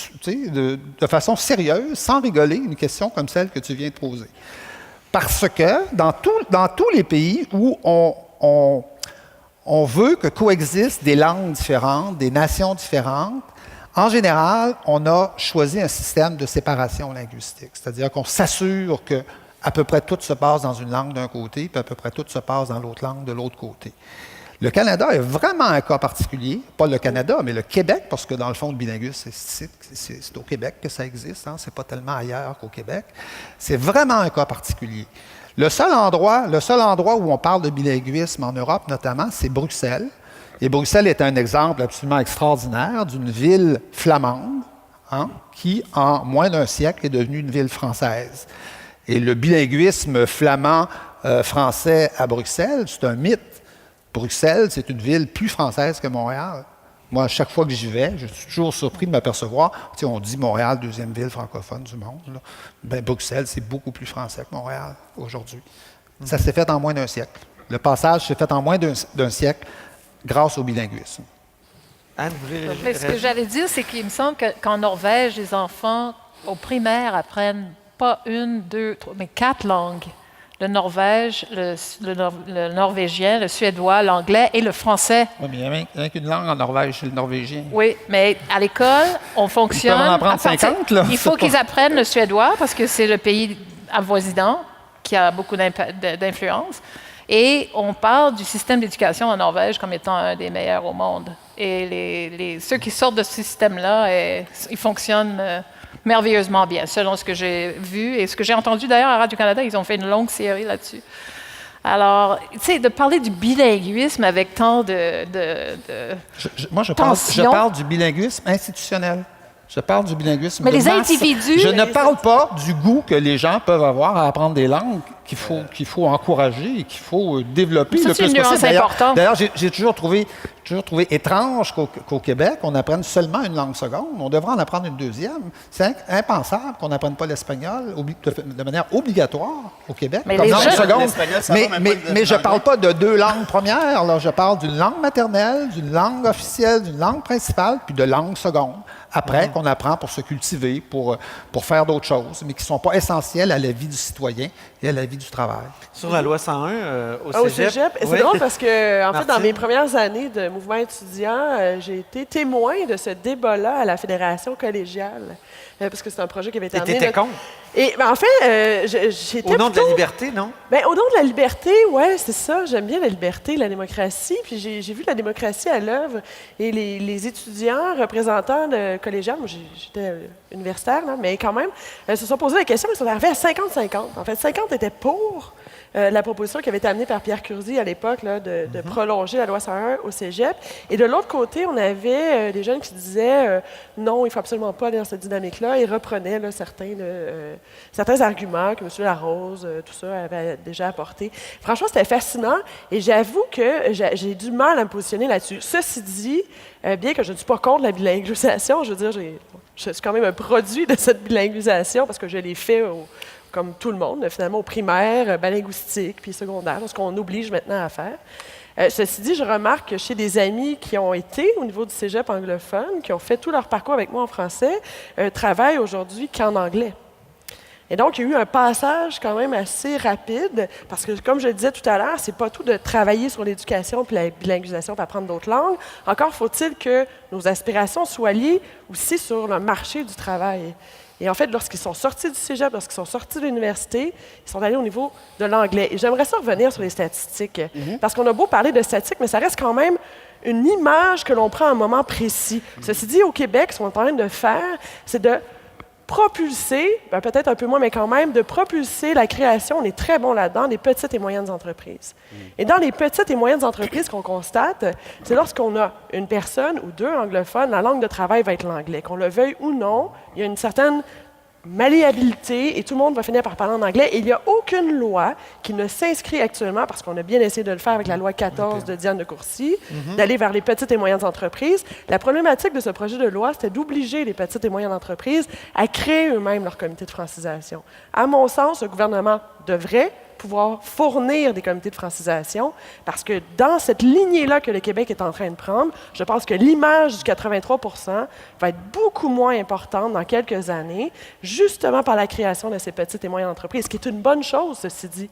de façon sérieuse, sans rigoler, une question comme celle que tu viens de poser. Parce que dans tous les pays où on veut que coexistent des langues différentes, des nations différentes, en général, on a choisi un système de séparation linguistique. C'est-à-dire qu'on s'assure que à peu près tout se passe dans une langue d'un côté, puis à peu près tout se passe dans l'autre langue de l'autre côté. Le Canada est vraiment un cas particulier. Pas le Canada, mais le Québec, parce que dans le fond, le bilinguisme, c'est au Québec que ça existe. Hein? C'est pas tellement ailleurs qu'au Québec. C'est vraiment un cas particulier. Le seul endroit où on parle de bilinguisme en Europe, notamment, c'est Bruxelles. Et Bruxelles est un exemple absolument extraordinaire d'une ville flamande, hein, qui, en moins d'un siècle, est devenue une ville française. Et le bilinguisme flamand-français à Bruxelles, c'est un mythe. Bruxelles, c'est une ville plus française que Montréal. Moi, à chaque fois que j'y vais, je suis toujours surpris de m'apercevoir. Tu sais, on dit Montréal, deuxième ville francophone du monde. Là. Ben, Bruxelles, c'est beaucoup plus français que Montréal aujourd'hui. Ça s'est fait en moins d'un siècle. Le passage s'est fait en moins d'un siècle grâce au bilinguisme. Anne, vous voulez Mais ce que j'allais dire, c'est qu'il me semble qu'en Norvège, les enfants au primaire apprennent pas 1, 2, 3, mais 4 langues. Le norvège, le norvégien, le suédois, l'anglais et le français. Oui, mais il n'y a qu'une langue en Norvège, c'est le norvégien. Oui, mais à l'école, on fonctionne. Ils peuvent en apprendre 50, là. Il faut qu'ils apprennent le suédois parce que c'est le pays avoisinant qui a beaucoup d'influence. Et on parle du système d'éducation en Norvège comme étant un des meilleurs au monde. Et ceux qui sortent de ce système-là, ils fonctionnent merveilleusement bien, selon ce que j'ai vu et ce que j'ai entendu d'ailleurs à Radio-Canada. Ils ont fait une longue série là-dessus. Alors, tu sais, de parler du bilinguisme avec tant Moi, je parle du bilinguisme institutionnel. Je parle du bilinguisme mais de les masse. individus... Je ne parle pas du goût que les gens peuvent avoir à apprendre des langues qu'il faut encourager et qu'il faut développer ça, le plus une nuance possible. importante. D'ailleurs, j'ai toujours trouvé étrange qu'au Québec, on apprenne seulement une langue seconde. On devrait en apprendre une deuxième. C'est impensable qu'on n'apprenne pas l'espagnol de manière obligatoire au Québec. Mais comme les langue jeunes- seconde. Mais Mais je ne parle pas de 2 langues premières. Là. Je parle d'une langue maternelle, d'une langue officielle, d'une langue principale, puis de langue seconde. Après, qu'on apprend pour se cultiver, pour faire d'autres choses, mais qui ne sont pas essentielles à la vie du citoyen et à la vie du travail. Sur la loi 101 Au cégep. Et c'est drôle parce que, en fait, dans Martine? mes premières années de mouvement étudiant, j'ai été témoin de ce débat-là à la Fédération collégiale. Parce que c'est un projet qui avait été Et amené. t'étais contre? Et ben, en fait, j'étais Au nom de la plutôt- liberté, non? Ben, au nom de la liberté, ouais, c'est ça. J'aime bien la liberté, la démocratie. Puis j'ai vu la démocratie à l'œuvre. Et les étudiants, représentants de collégiales, moi j'étais universitaire, là, mais quand même, se sont posé la question, ils sont arrivés à 50-50. En fait, 50 étaient pour la proposition qui avait été amenée par Pierre Curzi à l'époque là, de prolonger la loi 101 au cégep. Et de l'autre côté, on avait des jeunes qui disaient non, il ne faut absolument pas aller dans cette dynamique-là. Ils reprenaient là, certains arguments que M. Larose, tout ça, avait déjà apporté. Franchement, c'était fascinant et j'avoue que j'ai du mal à me positionner là-dessus. Ceci dit, bien que je ne suis pas contre la bilinguisation, je veux dire, je suis quand même un produit de cette bilinguisation parce que je l'ai fait comme tout le monde, finalement, au primaire, linguistique, puis secondaire, ce qu'on oblige maintenant à faire. Ceci dit, je remarque que chez des amis qui ont été au niveau du cégep anglophone, qui ont fait tout leur parcours avec moi en français, travaillent aujourd'hui qu'en anglais. Et donc, il y a eu un passage quand même assez rapide, parce que, comme je le disais tout à l'heure, c'est pas tout de travailler sur l'éducation puis la bilinguisation pour apprendre d'autres langues. Encore faut-il que nos aspirations soient liées aussi sur le marché du travail. Et en fait, lorsqu'ils sont sortis du cégep, lorsqu'ils sont sortis de l'université, ils sont allés au niveau de l'anglais. Et j'aimerais ça revenir sur les statistiques, parce qu'on a beau parler de statistiques, mais ça reste quand même une image que l'on prend à un moment précis. Ceci dit, au Québec, ce qu'on est en train de faire, c'est de propulser, peut-être un peu moins, mais quand même, de propulser la création, on est très bon là-dedans, des petites et moyennes entreprises. Et dans les petites et moyennes entreprises qu'on constate, c'est lorsqu'on a une personne ou 2 anglophones, la langue de travail va être l'anglais. Qu'on le veuille ou non, il y a une certaine malléabilité et tout le monde va finir par parler en anglais. Et il n'y a aucune loi qui ne s'inscrit actuellement, parce qu'on a bien essayé de le faire avec la loi 14 de Diane de Courcy, d'aller vers les petites et moyennes entreprises. La problématique de ce projet de loi, c'était d'obliger les petites et moyennes entreprises à créer eux-mêmes leur comité de francisation. À mon sens, le gouvernement devrait pouvoir fournir des comités de francisation, parce que dans cette lignée-là que le Québec est en train de prendre, je pense que l'image du 83 % va être beaucoup moins importante dans quelques années, justement par la création de ces petites et moyennes entreprises, ce qui est une bonne chose, ceci dit.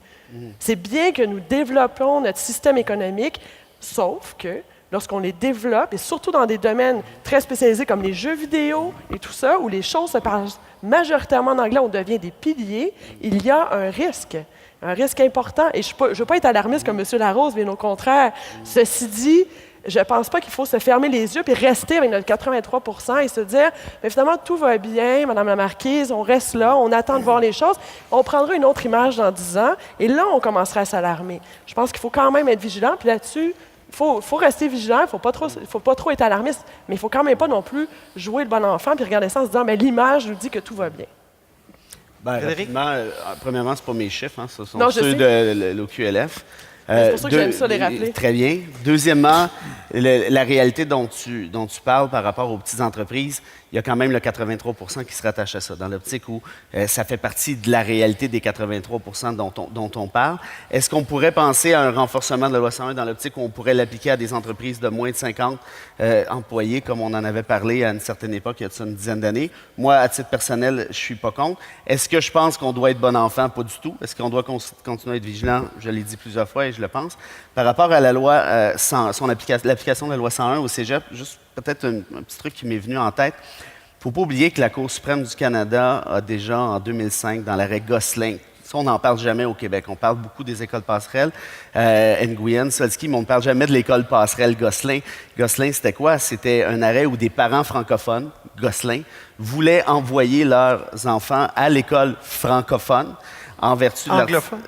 C'est bien que nous développons notre système économique, sauf que lorsqu'on les développe, et surtout dans des domaines très spécialisés comme les jeux vidéo et tout ça, où les choses se parlent majoritairement en anglais, on devient des piliers, il y a un risque. un risque important. Et je ne veux pas être alarmiste comme M. Larose, bien au contraire. Ceci dit, je ne pense pas qu'il faut se fermer les yeux et rester avec notre 83 % et se dire, mais finalement, tout va bien, Madame la Marquise, on reste là, on attend de voir les choses. On prendra une autre image dans 10 ans et là, on commencera à s'alarmer. Je pense qu'il faut quand même être vigilant. Puis là-dessus, il faut rester vigilant, il ne faut pas trop être alarmiste, mais il ne faut quand même pas non plus jouer le bon enfant puis regarder ça en se disant, mais l'image nous dit que tout va bien. Ben, rapidement, premièrement, ce ne sont pas mes chiffres, hein, ce sont Non, ceux de l'OQLF. C'est pour ça que j'aime ça les rappeler. Très bien. Deuxièmement, la réalité dont tu parles par rapport aux petites entreprises, il y a quand même le 83 % qui se rattache à ça, dans l'optique où ça fait partie de la réalité des 83 % dont on parle. Est-ce qu'on pourrait penser à un renforcement de la loi 101 dans l'optique où on pourrait l'appliquer à des entreprises de moins de 50 employés, comme on en avait parlé à une certaine époque, il y a de ça une dizaine d'années? Moi, à titre personnel, je ne suis pas contre. Est-ce que je pense qu'on doit être bon enfant? Pas du tout. Est-ce qu'on doit continuer à être vigilant? Je l'ai dit plusieurs fois et je le pense. Par rapport à la loi, l'application de la loi 101 au cégep, juste peut-être un petit truc qui m'est venu en tête. Il ne faut pas oublier que la Cour suprême du Canada a déjà, en 2005, dans l'arrêt Gosselin, ça, on n'en parle jamais au Québec. On parle beaucoup des écoles passerelles, Nguyen, Solski, mais on ne parle jamais de l'école passerelle Gosselin. Gosselin, c'était quoi? C'était un arrêt où des parents francophones, Gosselin, voulaient envoyer leurs enfants à l'école francophone. En vertu de anglophone?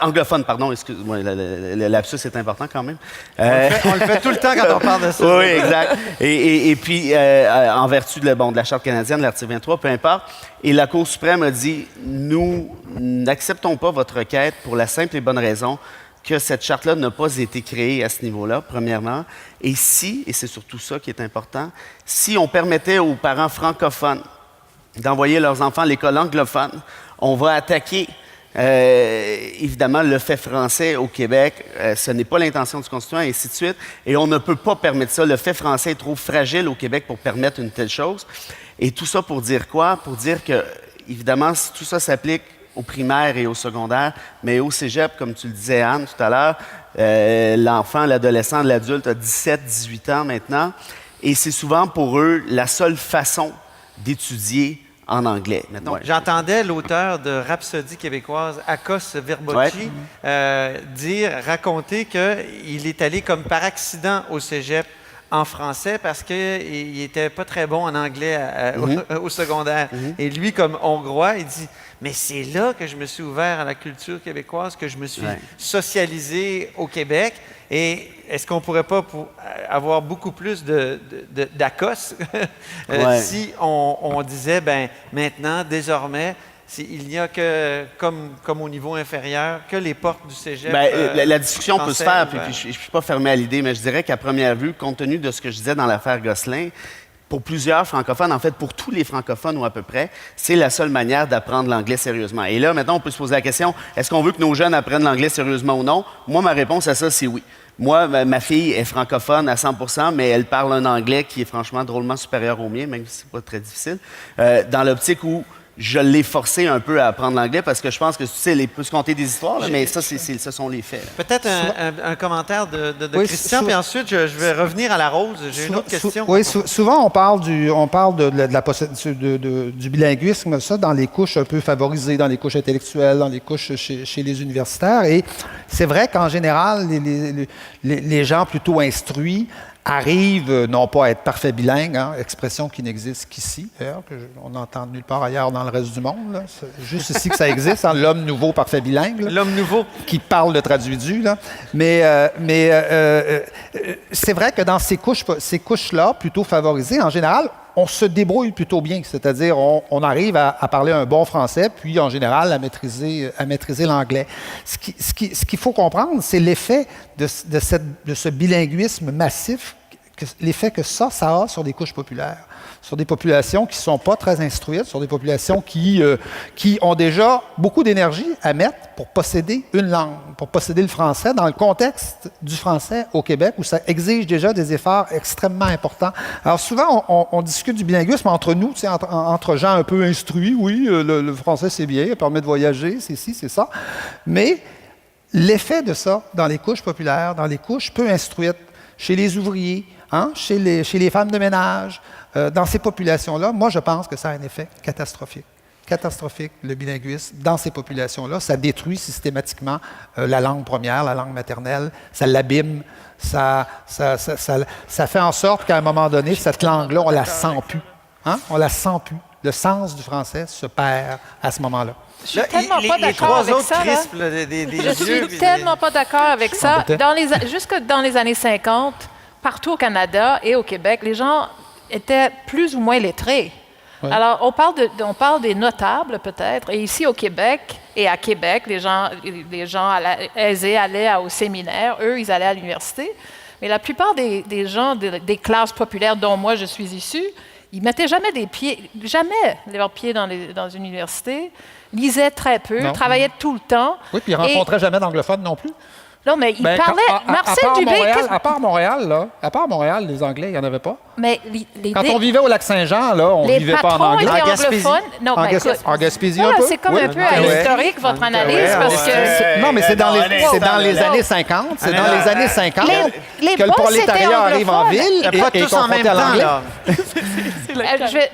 Anglophone, pardon, excuse-moi, le lapsus est important quand même. On le fait tout le temps quand on parle de ça. Oui, exact. Et puis, en vertu de la Charte canadienne, l'article 23, peu importe, et la Cour suprême a dit, nous n'acceptons pas votre requête pour la simple et bonne raison que cette charte-là n'a pas été créée à ce niveau-là, premièrement. Et c'est surtout ça qui est important, si on permettait aux parents francophones d'envoyer leurs enfants à l'école anglophone, on va attaquer, évidemment, le fait français au Québec. Ce n'est pas l'intention du constituant, et ainsi de suite. Et on ne peut pas permettre ça. Le fait français est trop fragile au Québec pour permettre une telle chose. Et tout ça pour dire quoi? Pour dire que, évidemment, tout ça s'applique au primaire et au secondaire, mais au cégep, comme tu le disais, Anne, tout à l'heure, l'enfant, l'adolescent, l'adulte a 17, 18 ans maintenant. Et c'est souvent pour eux la seule façon d'étudier en anglais. J'entendais l'auteur de Rhapsodie québécoise, Akos Virbocci, raconter qu'il est allé comme par accident au cégep en français parce qu'il n'était pas très bon en anglais au secondaire. Et lui, comme Hongrois, il dit « Mais c'est là que je me suis ouvert à la culture québécoise, que je me suis socialisé au Québec. » Et est-ce qu'on ne pourrait pas avoir beaucoup plus d'ACOS si on disait, ben maintenant, désormais, il n'y a que, comme au niveau inférieur, que les portes du cégep. La discussion peut se faire, puis je ne suis pas fermé à l'idée, mais je dirais qu'à première vue, compte tenu de ce que je disais dans l'affaire Gosselin, pour plusieurs francophones, en fait, pour tous les francophones ou à peu près, c'est la seule manière d'apprendre l'anglais sérieusement. Et là, maintenant, on peut se poser la question, est-ce qu'on veut que nos jeunes apprennent l'anglais sérieusement ou non? Moi, ma réponse à ça, c'est oui. Moi, ma fille est francophone à 100 %, mais elle parle un anglais qui est franchement drôlement supérieur au mien, même si c'est pas très difficile, dans l'optique où je l'ai forcé un peu à apprendre l'anglais parce que je pense que, tu sais, elle peut se conter des histoires, là, mais ça, ce sont les faits. Peut-être un commentaire de Christian, puis ensuite, je vais revenir à la rose. J'ai une autre question. Oui, souvent, on parle du bilinguisme, ça, dans les couches un peu favorisées, dans les couches intellectuelles, dans les couches chez les universitaires. Et c'est vrai qu'en général, les gens plutôt instruits arrivent non pas à être parfaits bilingues, expression qui n'existe qu'ici, d'ailleurs, qu'on n'entend nulle part ailleurs dans le reste du monde. Là. C'est juste ici que ça existe, l'homme nouveau parfait bilingue. Là, l'homme nouveau. Qui parle le traduit. Là. Mais c'est vrai que dans ces couches-là, plutôt favorisées, en général, on se débrouille plutôt bien, c'est-à-dire on arrive à parler un bon français, puis en général à maîtriser l'anglais. Ce qu'il faut comprendre, c'est l'effet de ce bilinguisme massif, l'effet que ça a sur des couches populaires, sur des populations qui ne sont pas très instruites, sur des populations qui ont déjà beaucoup d'énergie à mettre pour posséder une langue, pour posséder le français, dans le contexte du français au Québec, où ça exige déjà des efforts extrêmement importants. Alors souvent, on discute du bilinguisme entre nous, entre gens un peu instruits, oui, le français c'est bien, ça permet de voyager, c'est ci, c'est ça, mais l'effet de ça dans les couches populaires, dans les couches peu instruites, chez les ouvriers, chez les femmes de ménage, dans ces populations-là, moi, je pense que ça a un effet catastrophique. catastrophique, le bilinguisme, dans ces populations-là. Ça détruit systématiquement la langue première, la langue maternelle, ça l'abîme, ça fait en sorte qu'à un moment donné, cette langue-là, on la sent plus. Hein? On la sent plus. Le sens du français se perd à ce moment-là. Je suis tellement pas d'accord avec ça. Je suis tellement pas d'accord avec ça. Jusque dans les années 50, partout au Canada et au Québec, les gens étaient plus ou moins lettrés. Ouais. Alors, on parle des notables, peut-être. Et ici, au Québec, et à Québec, les gens aisés allaient au séminaire. Eux, ils allaient à l'université. Mais la plupart des gens des classes populaires dont moi, je suis issue, ils mettaient jamais leurs pieds dans une université, lisaient très peu, travaillaient tout le temps. Oui, puis ils ne rencontraient jamais d'anglophones non plus. Non, mais il parlait... Marcel Dubé... À part Montréal, les Anglais, il n'y en avait pas. Mais quand on vivait au Lac-Saint-Jean, là, on ne vivait pas en anglais. Les patrons étaient anglophones. Non, en Gaspésie, un peu. C'est comme un peu historique, votre analyse, parce que... Non, mais c'est dans les années 50. C'est dans les années 50 que le prolétariat arrive en ville et pas tous en même temps, là.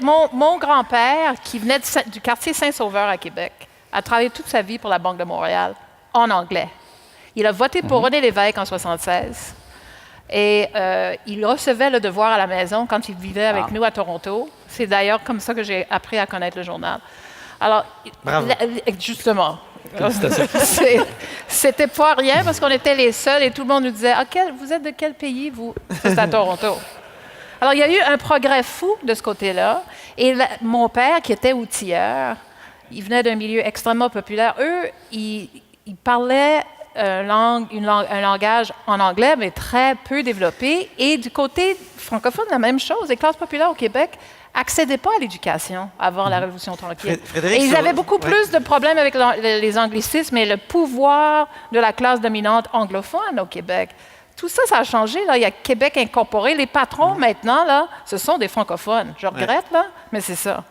Mon grand-père, qui venait du quartier Saint-Sauveur à Québec, a travaillé toute sa vie pour la Banque de Montréal en anglais. Il a voté pour René Lévesque en 1976. Et il recevait le devoir à la maison quand il vivait avec nous à Toronto. C'est d'ailleurs comme ça que j'ai appris à connaître le journal. Alors, justement, c'était pas rien parce qu'on était les seuls et tout le monde nous disait vous êtes de quel pays, vous? C'est à Toronto. Alors, il y a eu un progrès fou de ce côté-là. Et mon père, qui était outilleur, il venait d'un milieu extrêmement populaire. Eux, ils parlaient un langage en anglais, mais très peu développé. Et du côté francophone, la même chose. Les classes populaires au Québec n'accédaient pas à l'éducation avant la Révolution tranquille. Et ils avaient beaucoup plus de problèmes avec les anglicismes et le pouvoir de la classe dominante anglophone au Québec. Tout ça, ça a changé. Là. Il y a Québec incorporé. Les patrons, maintenant, là, ce sont des francophones. Je regrette, là, mais c'est ça.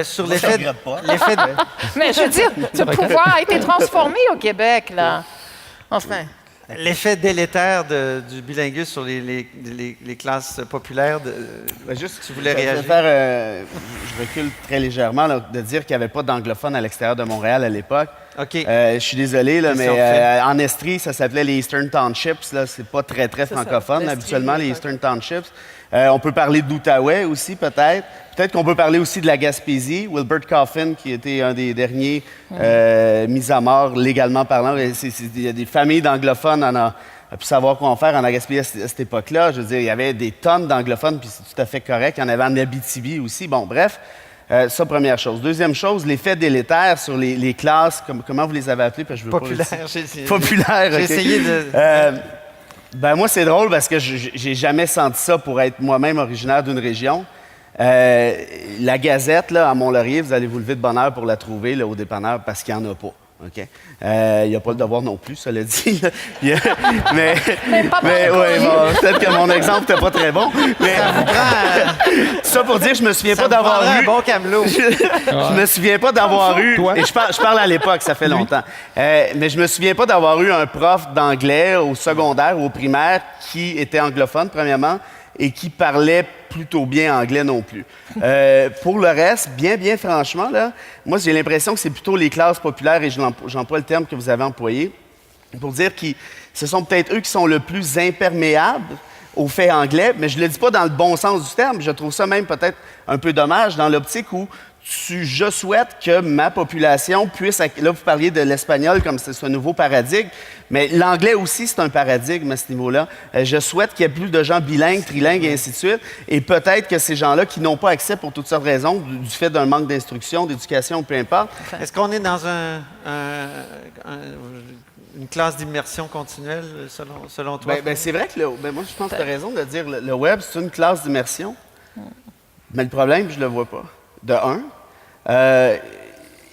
Sur l'effet Mais je veux dire, ce pouvoir a été transformé au Québec, là. Enfin. L'effet délétère du bilinguisme sur les classes populaires, juste tu voulais réagir. Je recule très légèrement là, de dire qu'il n'y avait pas d'anglophones à l'extérieur de Montréal à l'époque. Okay. Je suis désolé, là, mais en Estrie, ça s'appelait les Eastern Townships. Là, c'est pas très francophone, habituellement, les Eastern Townships. On peut parler d'Outaouais aussi, peut-être. Peut-être qu'on peut parler aussi de la Gaspésie. Wilbert Coffin, qui était un des derniers mis à mort, légalement parlant. Il y a des familles d'anglophones à pu savoir quoi en faire en Gaspésie à cette époque-là. Je veux dire, il y avait des tonnes d'anglophones, puis c'est tout à fait correct. Il y en avait en Abitibi aussi. Bon, bref. Ça, première chose. Deuxième chose, l'effet délétère sur les classes, comment vous les avez appelées? Parce que je veux populaire, j'ai essayé. Populaire, j'ai essayé de... moi, c'est drôle parce que j'ai jamais senti ça pour être moi-même originaire d'une région. La Gazette, là, à Mont-Laurier, vous allez vous lever de bonne heure pour la trouver là, au dépanneur parce qu'il n'y en a pas. OK? Il n'y a pas le devoir non plus, cela dit. Mais peut-être que mon exemple n'était pas très bon. Mais ça pour dire, je me souviens pas d'avoir eu... un bon camelot. Je me souviens pas d'avoir eu... Et je parle à l'époque, ça fait longtemps. Mais je me souviens pas d'avoir eu un prof d'anglais au secondaire ou au primaire qui était anglophone, premièrement, et qui parlait plutôt bien anglais non plus. Pour le reste, bien franchement, là, moi, j'ai l'impression que c'est plutôt les classes populaires, et j'emploie le terme que vous avez employé, pour dire que ce sont peut-être eux qui sont le plus imperméables aux faits anglais, mais je ne le dis pas dans le bon sens du terme. Je trouve ça même peut-être un peu dommage dans l'optique où je souhaite que ma population puisse... Là, vous parliez de l'espagnol comme c'est ce nouveau paradigme, mais l'anglais aussi, c'est un paradigme à ce niveau-là. Je souhaite qu'il y ait plus de gens bilingues, trilingues et ainsi de suite. Et peut-être que ces gens-là qui n'ont pas accès pour toutes sortes de raisons, du fait d'un manque d'instruction, d'éducation, peu importe. Est-ce qu'on est dans une classe d'immersion continuelle, selon toi? C'est vrai que moi, je pense que tu as raison de dire que le web, c'est une classe d'immersion. Mais le problème, je ne le vois pas. De un,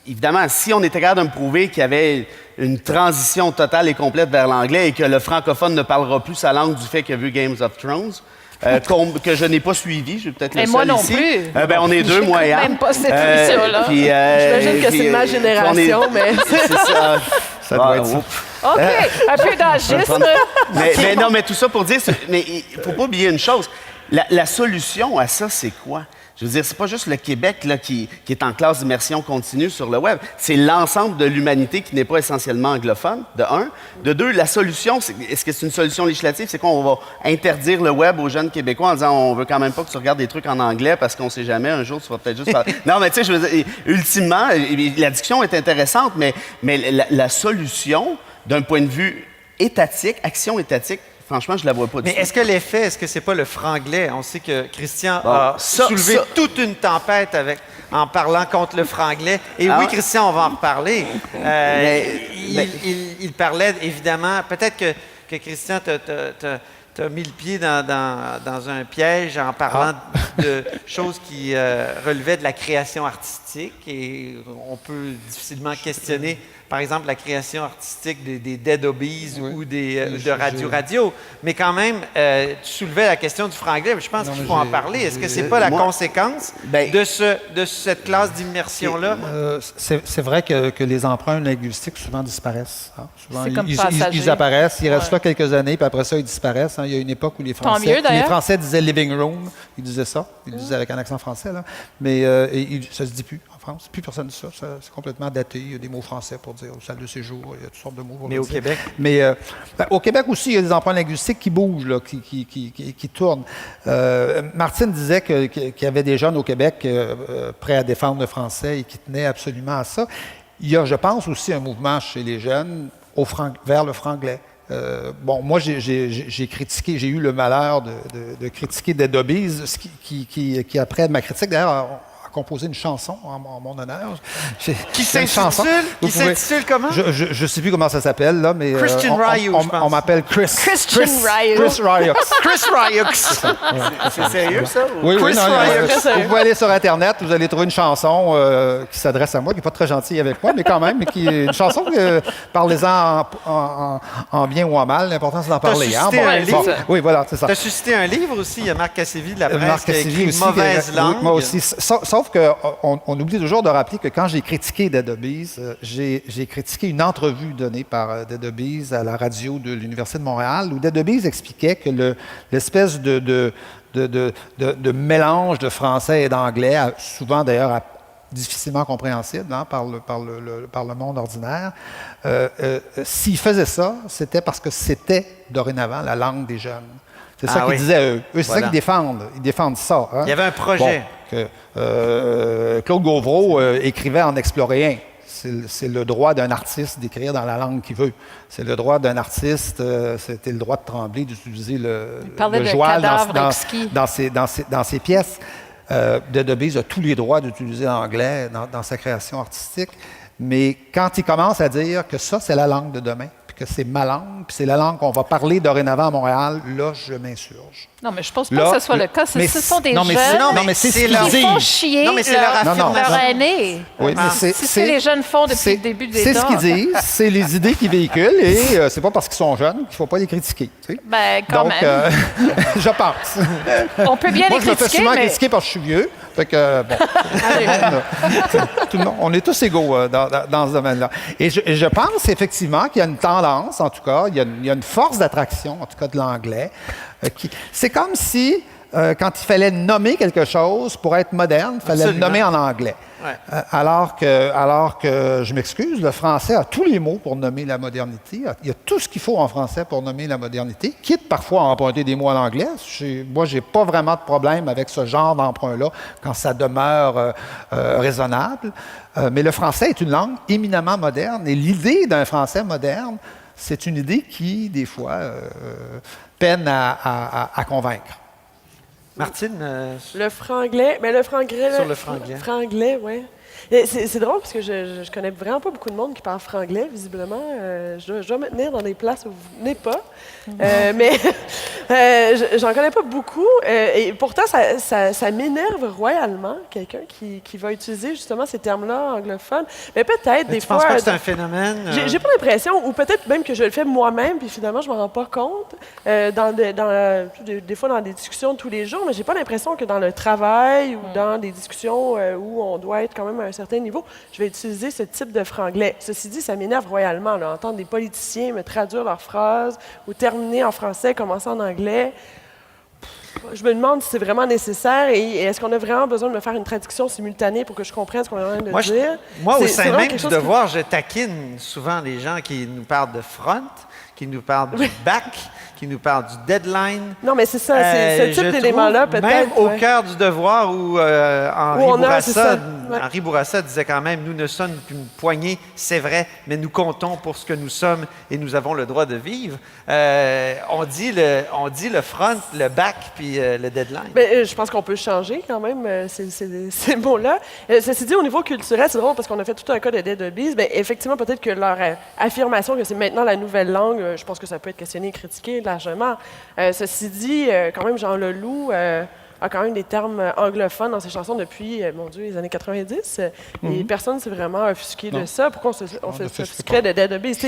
évidemment, si on était capable de me prouver qu'il y avait une transition totale et complète vers l'anglais et que le francophone ne parlera plus sa langue du fait qu'il a vu Game of Thrones, que je n'ai pas suivi, je vais peut-être le seul moi non ici. plus. On est deux, moi et Anne. Même pas cette émission-là. J'imagine que c'est ma génération, mais... C'est ça. Ça doit être ça. OK, un peu d'agisme. Mais tout ça pour dire, mais il ne faut pas oublier une chose. La solution à ça, c'est quoi? Je veux dire, c'est pas juste le Québec là, qui est en classe d'immersion continue sur le web. C'est l'ensemble de l'humanité qui n'est pas essentiellement anglophone, de un. De deux, la solution, est-ce que c'est une solution législative? C'est quoi? On va interdire le web aux jeunes Québécois en disant on veut quand même pas que tu regardes des trucs en anglais parce qu'on sait jamais, un jour, tu vas peut-être juste parler. Non, mais tu sais, je veux dire, ultimement, la discussion est intéressante, mais la solution, d'un point de vue étatique, action étatique, franchement, je ne la vois pas. Mais est-ce que l'effet, est-ce que c'est pas le franglais? On sait que Christian a soulevé toute une tempête en parlant contre le franglais. Et oui, Christian, on va en reparler. Il parlait, évidemment, peut-être que Christian t'a mis le pied dans un piège en parlant de choses qui relevaient de la création artistique. Et on peut difficilement questionner, par exemple, la création artistique des Dead Obies ou de Radio. Mais quand même, tu soulevais la question du franglais. Je pense qu'il faut en parler. Est-ce que c'est pas la conséquence de cette classe d'immersion-là? C'est vrai que les emprunts linguistiques souvent disparaissent. Hein. Souvent, c'est comme ils apparaissent, ils restent là quelques années, puis après ça, ils disparaissent. Hein. Il y a une époque où les Français disaient « living room ». Ils disaient ça. Ils disaient avec un accent français. Là. Mais ça se dit plus. En France, plus personne dit ça. C'est complètement daté. Il y a des mots français pour dire salle de séjour. Il y a toutes sortes de mots. Mais au Québec? Mais au Québec aussi, il y a des emprunts linguistiques qui bougent, là, qui tournent. Martine disait qu'il y avait des jeunes au Québec prêts à défendre le français et qui tenaient absolument à ça. Il y a, je pense, aussi un mouvement chez les jeunes vers le franglais. Moi, j'ai critiqué, j'ai eu le malheur de critiquer Dead Obies, qui après ma critique, d'ailleurs, composé une chanson en mon honneur. Qui s'intitule comment? Je ne sais plus comment ça s'appelle, là, mais Christian Ryu, je pense. On m'appelle Chris Ryu. Chris Ryu. C'est sérieux, ça? Oui, Chris Ryu. Vous pouvez aller sur Internet, vous allez trouver une chanson qui s'adresse à moi, qui n'est pas très gentille avec moi, mais quand même, qui est une chanson que parlez-en en bien ou en mal. L'important, c'est d'en parler. Oui, voilà, c'est ça. Tu as suscité un livre aussi. Il y a Marc Cassévy de la presse qui a écrit « Mauvaise langue ». Moi aussi. Sauf qu'on oublie toujours de rappeler que quand j'ai critiqué Dead Obies, j'ai critiqué une entrevue donnée par Dead Obies à la radio de l'Université de Montréal, où Dead Obies expliquait que l'espèce de mélange de français et d'anglais, souvent d'ailleurs difficilement compréhensible par le monde ordinaire, s'ils faisaient ça, c'était parce que c'était dorénavant la langue des jeunes. C'est ça qu'ils disaient, eux. C'est ça qu'ils défendent. Ils défendent ça. Hein? Il y avait un projet. Claude Gauvreau écrivait en exploréen. C'est le droit d'un artiste d'écrire dans la langue qu'il veut. C'est le droit d'un artiste, c'était le droit de Tremblay d'utiliser le joual dans ses pièces. Dead Obies a tous les droits d'utiliser l'anglais dans sa création artistique. Mais quand il commence à dire que ça, c'est la langue de demain, que c'est ma langue, puis c'est la langue qu'on va parler dorénavant à Montréal, là, je m'insurge. Non, mais je pense pas que ce soit le cas. Ce sont des jeunes qui font chier leur aîné. Oui, c'est ce que les jeunes font depuis le début des temps. C'est ce qu'ils disent, c'est les idées qu'ils véhiculent, et c'est pas parce qu'ils sont jeunes qu'il ne faut pas les critiquer. Tu sais? Ben, quand même. Je pense. On peut bien les critiquer, Moi, je me fais souvent critiquer parce que je suis vieux. Fait que, bon, on est tous égaux dans ce domaine-là. Et je pense effectivement qu'il y a une tendance, en tout cas, il y a une force d'attraction, en tout cas de l'anglais. C'est comme si, quand il fallait nommer quelque chose pour être moderne, il fallait le nommer en anglais. Ouais. Alors que, je m'excuse, le français a tous les mots pour nommer la modernité. Il y a tout ce qu'il faut en français pour nommer la modernité, quitte parfois à emprunter des mots en anglais. Moi, je n'ai pas vraiment de problème avec ce genre d'emprunt-là quand ça demeure raisonnable. Mais le français est une langue éminemment moderne. Et l'idée d'un français moderne, c'est une idée qui, des fois, peine à convaincre. Martine? Le franglais. Mais le franglais. Sur le franglais. Franglais, oui. C'est drôle parce que je connais vraiment pas beaucoup de monde qui parle franglais, visiblement. Je dois me tenir dans des places où vous venez pas. Mais j'en connais pas beaucoup. Et pourtant, ça m'énerve royalement, quelqu'un qui va utiliser justement ces termes-là anglophones. Mais peut-être des fois... Tu penses pas que c'est un phénomène? J'ai pas l'impression, ou peut-être même que je le fais moi-même, puis finalement, je m'en rends pas compte. Des fois, dans des discussions de tous les jours, mais j'ai pas l'impression que dans le travail ou dans des discussions où on doit être quand même à un certain niveau, je vais utiliser ce type de franglais. Ceci dit, ça m'énerve royalement, là, entendre des politiciens me traduire leurs phrases ou terminer en français, commencer en anglais. Je me demande si c'est vraiment nécessaire et est-ce qu'on a vraiment besoin de me faire une traduction simultanée pour que je comprenne ce qu'on est en train de dire? Moi, au C'est sein vraiment même quelque du chose devoir, je taquine souvent les gens qui nous parlent de front, qui nous parlent du back, qui nous parlent du deadline. Non, mais c'est ça, c'est ce Je type d'élément-là, trouve, peut-être. même au ouais. cœur du devoir, où c'est ça, ouais. Henri Bourassa disait quand même, nous ne sommes qu'une poignée, c'est vrai, mais nous comptons pour ce que nous sommes et nous avons le droit de vivre. On dit le front, le back, puis le deadline. Ben, je pense qu'on peut changer quand même ces mots-là. Ceci dit, au niveau culturel, c'est drôle parce qu'on a fait tout un cas de Dead Obies. Ben, effectivement, peut-être que leur affirmation que c'est maintenant la nouvelle langue, je pense que ça peut être questionné et critiqué largement. Ceci dit, quand même, Jean Leloup a quand même des termes anglophones dans ses chansons depuis, mon Dieu, les années 90. Et personne ne s'est vraiment offusqué de ça. Pourquoi on s'offusquerait de Dead Obies?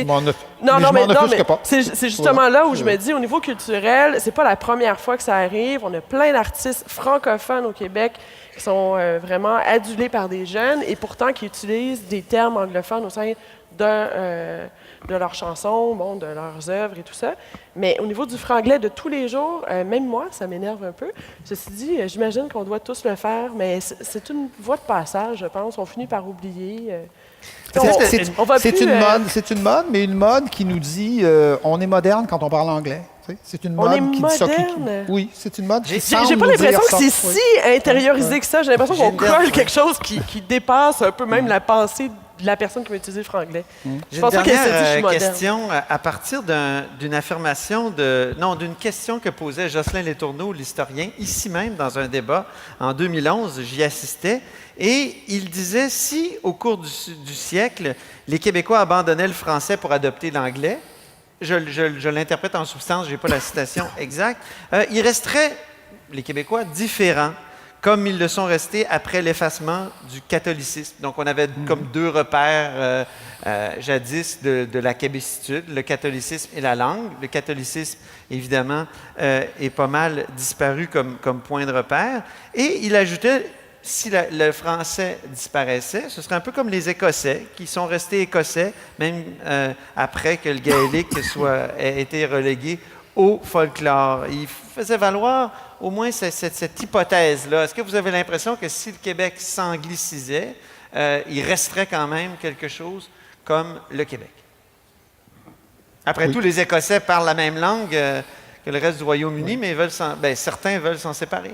C'est justement là où je me dis, au niveau culturel, c'est pas la première fois que ça arrive. On a plein d'artistes francophones au Québec qui sont vraiment adulés par des jeunes et pourtant qui utilisent des termes anglophones au sein de leurs chansons, bon, de leurs œuvres et tout ça. Mais au niveau du franglais de tous les jours, même moi, ça m'énerve un peu. Ceci dit, j'imagine qu'on doit tous le faire, mais c'est une voie de passage, je pense. On finit par oublier. C'est une mode, mais une mode qui nous dit on est moderne quand on parle anglais. C'est une mode qui dit ça. Oui, c'est une mode qui J'ai pas l'impression que c'est si intériorisé que ça. J'ai l'impression qu'on colle quelque chose qui dépasse un peu même la pensée de la personne qui va utiliser le franglais. J'ai une dernière question à partir d'une affirmation d'une question que posait Jocelyn Letourneau, l'historien, ici même dans un débat en 2011, j'y assistais, et il disait si au cours du siècle, les Québécois abandonnaient le français pour adopter l'anglais, je l'interprète en substance, je n'ai pas la citation exacte, il resterait, les Québécois, différents, comme ils le sont restés après l'effacement du catholicisme. Donc, on avait comme deux repères jadis de la québécitude, le catholicisme et la langue. Le catholicisme, évidemment, est pas mal disparu comme point de repère. Et il ajoutait, si le français disparaissait, ce serait un peu comme les Écossais, qui sont restés écossais, même après que le gaélique ait été relégué au folklore. Il faisait valoir au moins cette hypothèse-là. Est-ce que vous avez l'impression que si le Québec s'anglicisait, il resterait quand même quelque chose comme le Québec? Après tout, les Écossais parlent la même langue que le reste du Royaume-Uni, mais certains veulent s'en séparer.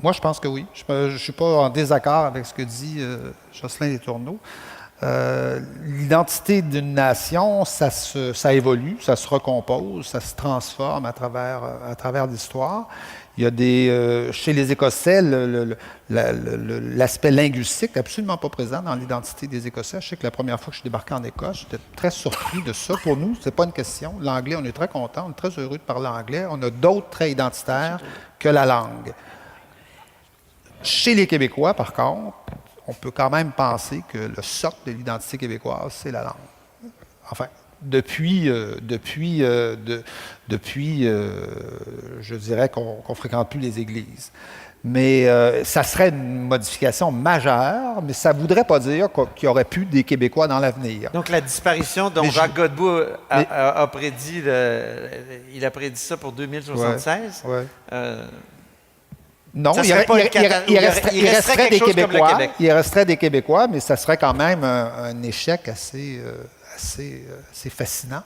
Moi, je pense que oui. Je ne suis pas en désaccord avec ce que dit Jocelyn Letourneau. L'identité d'une nation, ça évolue, ça se recompose, ça se transforme à travers l'histoire. Il y a chez les Écossais, l'aspect linguistique n'est absolument pas présent dans l'identité des Écossais. Je sais que la première fois que je suis débarqué en Écosse, j'étais très surpris de ça. Pour nous, ce n'est pas une question. L'anglais, on est très content, on est très heureux de parler anglais. On a d'autres traits identitaires que la langue. Chez les Québécois, par contre, on peut quand même penser que le socle de l'identité québécoise, c'est la langue. Enfin, depuis je dirais qu'on ne fréquente plus les églises. Mais ça serait une modification majeure, mais ça ne voudrait pas dire qu'il n'y aurait plus des Québécois dans l'avenir. Donc la disparition dont Jacques Godbout a prédit, il a prédit ça pour 2076. Ouais. Non, il resterait des Québécois. Il resterait des Québécois, mais ça serait quand même un échec assez fascinant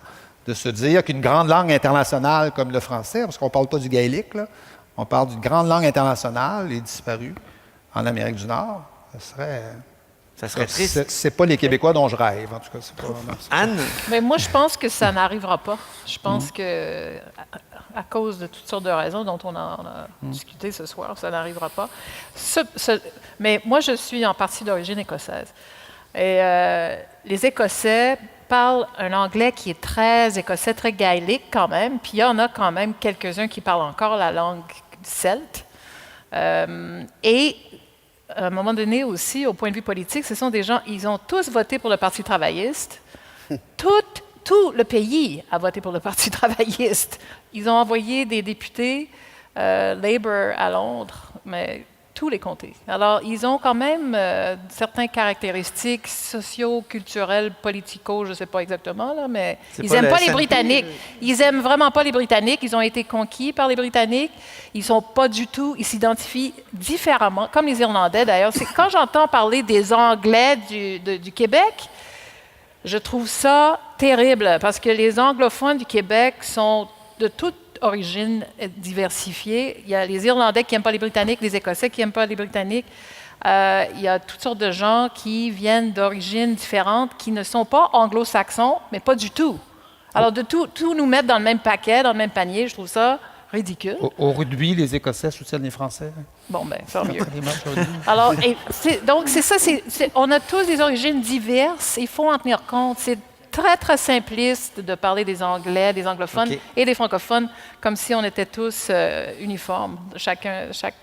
de se dire qu'une grande langue internationale comme le français, parce qu'on ne parle pas du gaélique, là, on parle d'une grande langue internationale, est disparue en Amérique du Nord. Ça serait triste. C'est pas les Québécois dont je rêve, en tout cas. Anne? Mais moi, je pense que ça n'arrivera pas. Je pense que, à cause de toutes sortes de raisons dont on a discuté ce soir, ça n'arrivera pas. Mais moi, je suis en partie d'origine écossaise. Et les Écossais parlent un anglais qui est très écossais, très gaélique quand même. Puis il y en a quand même quelques-uns qui parlent encore la langue celte. Et à un moment donné aussi, au point de vue politique, ce sont des gens, ils ont tous voté pour le Parti travailliste. Tout le pays a voté pour le Parti travailliste. Ils ont envoyé des députés Labour à Londres, mais tous les comtés. Alors, ils ont quand même certaines caractéristiques socio-culturelles, politico, je ne sais pas exactement, là, mais ils n'aiment pas les Britanniques. Ils n'aiment vraiment pas les Britanniques. Ils ont été conquis par les Britanniques. Ils sont pas du tout, ils s'identifient différemment, comme les Irlandais d'ailleurs. C'est quand j'entends parler des Anglais du Québec, je trouve ça terrible parce que les anglophones du Québec sont de toute origine diversifiée. Il y a les Irlandais qui n'aiment pas les Britanniques, les Écossais qui n'aiment pas les Britanniques. Il y a toutes sortes de gens qui viennent d'origines différentes, qui ne sont pas anglo-saxons, mais pas du tout. Alors, de tout nous mettre dans le même paquet, dans le même panier, je trouve ça ridicule. Au rugby, les Écossais soutiennent les Français. Bon, ben, tant mieux. Les matchs au rugby. Alors, donc, c'est ça, on a tous des origines diverses, il faut en tenir compte. C'est très, très simpliste de parler des Anglais, des anglophones et des francophones comme si on était tous uniformes, chaque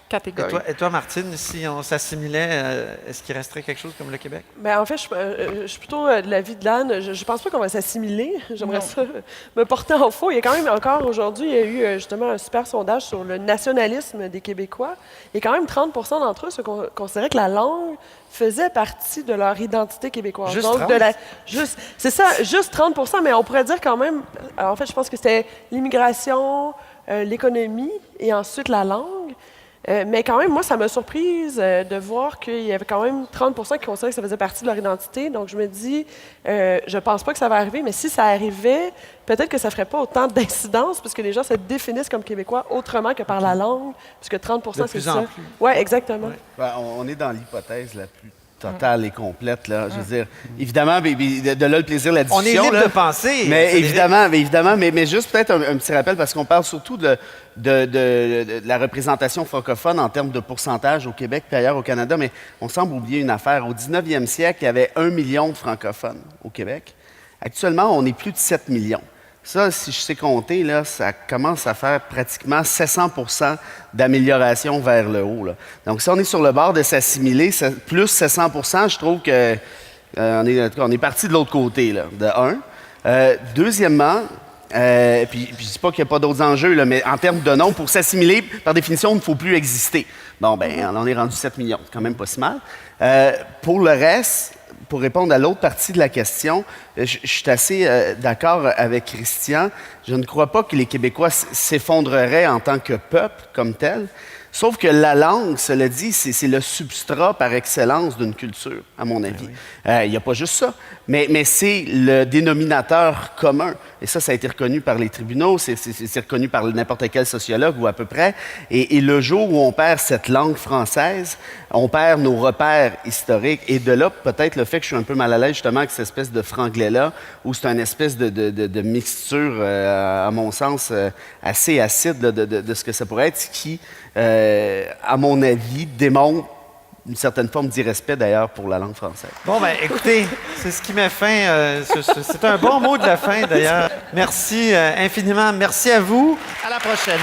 catégorie. Et toi, Martine, si on s'assimilait, est-ce qu'il resterait quelque chose comme le Québec? Ben, en fait, je suis plutôt de l'avis de l'Anne. Je ne pense pas qu'on va s'assimiler. J'aimerais ça me porter en faux. Il y a quand même encore aujourd'hui, il y a eu justement un super sondage sur le nationalisme des Québécois. Il y a quand même 30 d'entre eux qui considéraient que la langue faisait partie de leur identité québécoise. Juste Donc, 30? c'est ça, juste 30 mais on pourrait dire quand même, alors, en fait, je pense que c'était l'immigration, l'économie et ensuite la langue. Mais quand même, moi, ça m'a surprise de voir qu'il y avait quand même 30 qui considéraient que ça faisait partie de leur identité. Donc, je me dis, je pense pas que ça va arriver, mais si ça arrivait, peut-être que ça ferait pas autant d'incidence, parce que les gens se définissent comme Québécois autrement que par la langue, puisque 30 c'est ça. Oui, exactement. Ouais. Ben, on est dans l'hypothèse la plus totale et complète, là. Je veux dire, évidemment, de là le plaisir de la discussion. On est libre là, de penser. Mais évidemment, mais juste peut-être un petit rappel, parce qu'on parle surtout de la représentation francophone en termes de pourcentage au Québec et ailleurs au Canada, mais on semble oublier une affaire. Au 19e siècle, il y avait 1 million de francophones au Québec. Actuellement, on est plus de 7 millions. Ça, si je sais compter, là, ça commence à faire pratiquement 700 % d'amélioration vers le haut, là. Donc, si on est sur le bord de s'assimiler, plus 700 % je trouve que on est parti de l'autre côté, là, de un. Deuxièmement, puis je ne dis pas qu'il n'y a pas d'autres enjeux, là, mais en termes de nom, pour s'assimiler, par définition, il ne faut plus exister. Bon, ben, on en est rendu 7 millions, c'est quand même pas si mal. Pour le reste, pour répondre à l'autre partie de la question, je suis assez d'accord avec Christian. Je ne crois pas que les Québécois s'effondreraient en tant que peuple comme tel. Sauf que la langue, cela dit, c'est le substrat par excellence d'une culture, à mon avis. Il n'y a pas juste ça, mais c'est le dénominateur commun. Et ça a été reconnu par les tribunaux, c'est reconnu par n'importe quel sociologue ou à peu près. Et le jour où on perd cette langue française, on perd nos repères historiques. Et de là, peut-être le fait que je suis un peu mal à l'aise justement avec cette espèce de franglais-là, où c'est une espèce de mixture, à mon sens, assez acide là, de ce que ça pourrait être, qui, à mon avis, démontre une certaine forme d'irrespect, d'ailleurs, pour la langue française. Bon, ben écoutez, c'est ce qui met fin. C'est un bon mot de la fin, d'ailleurs. Merci infiniment. Merci à vous. À la prochaine.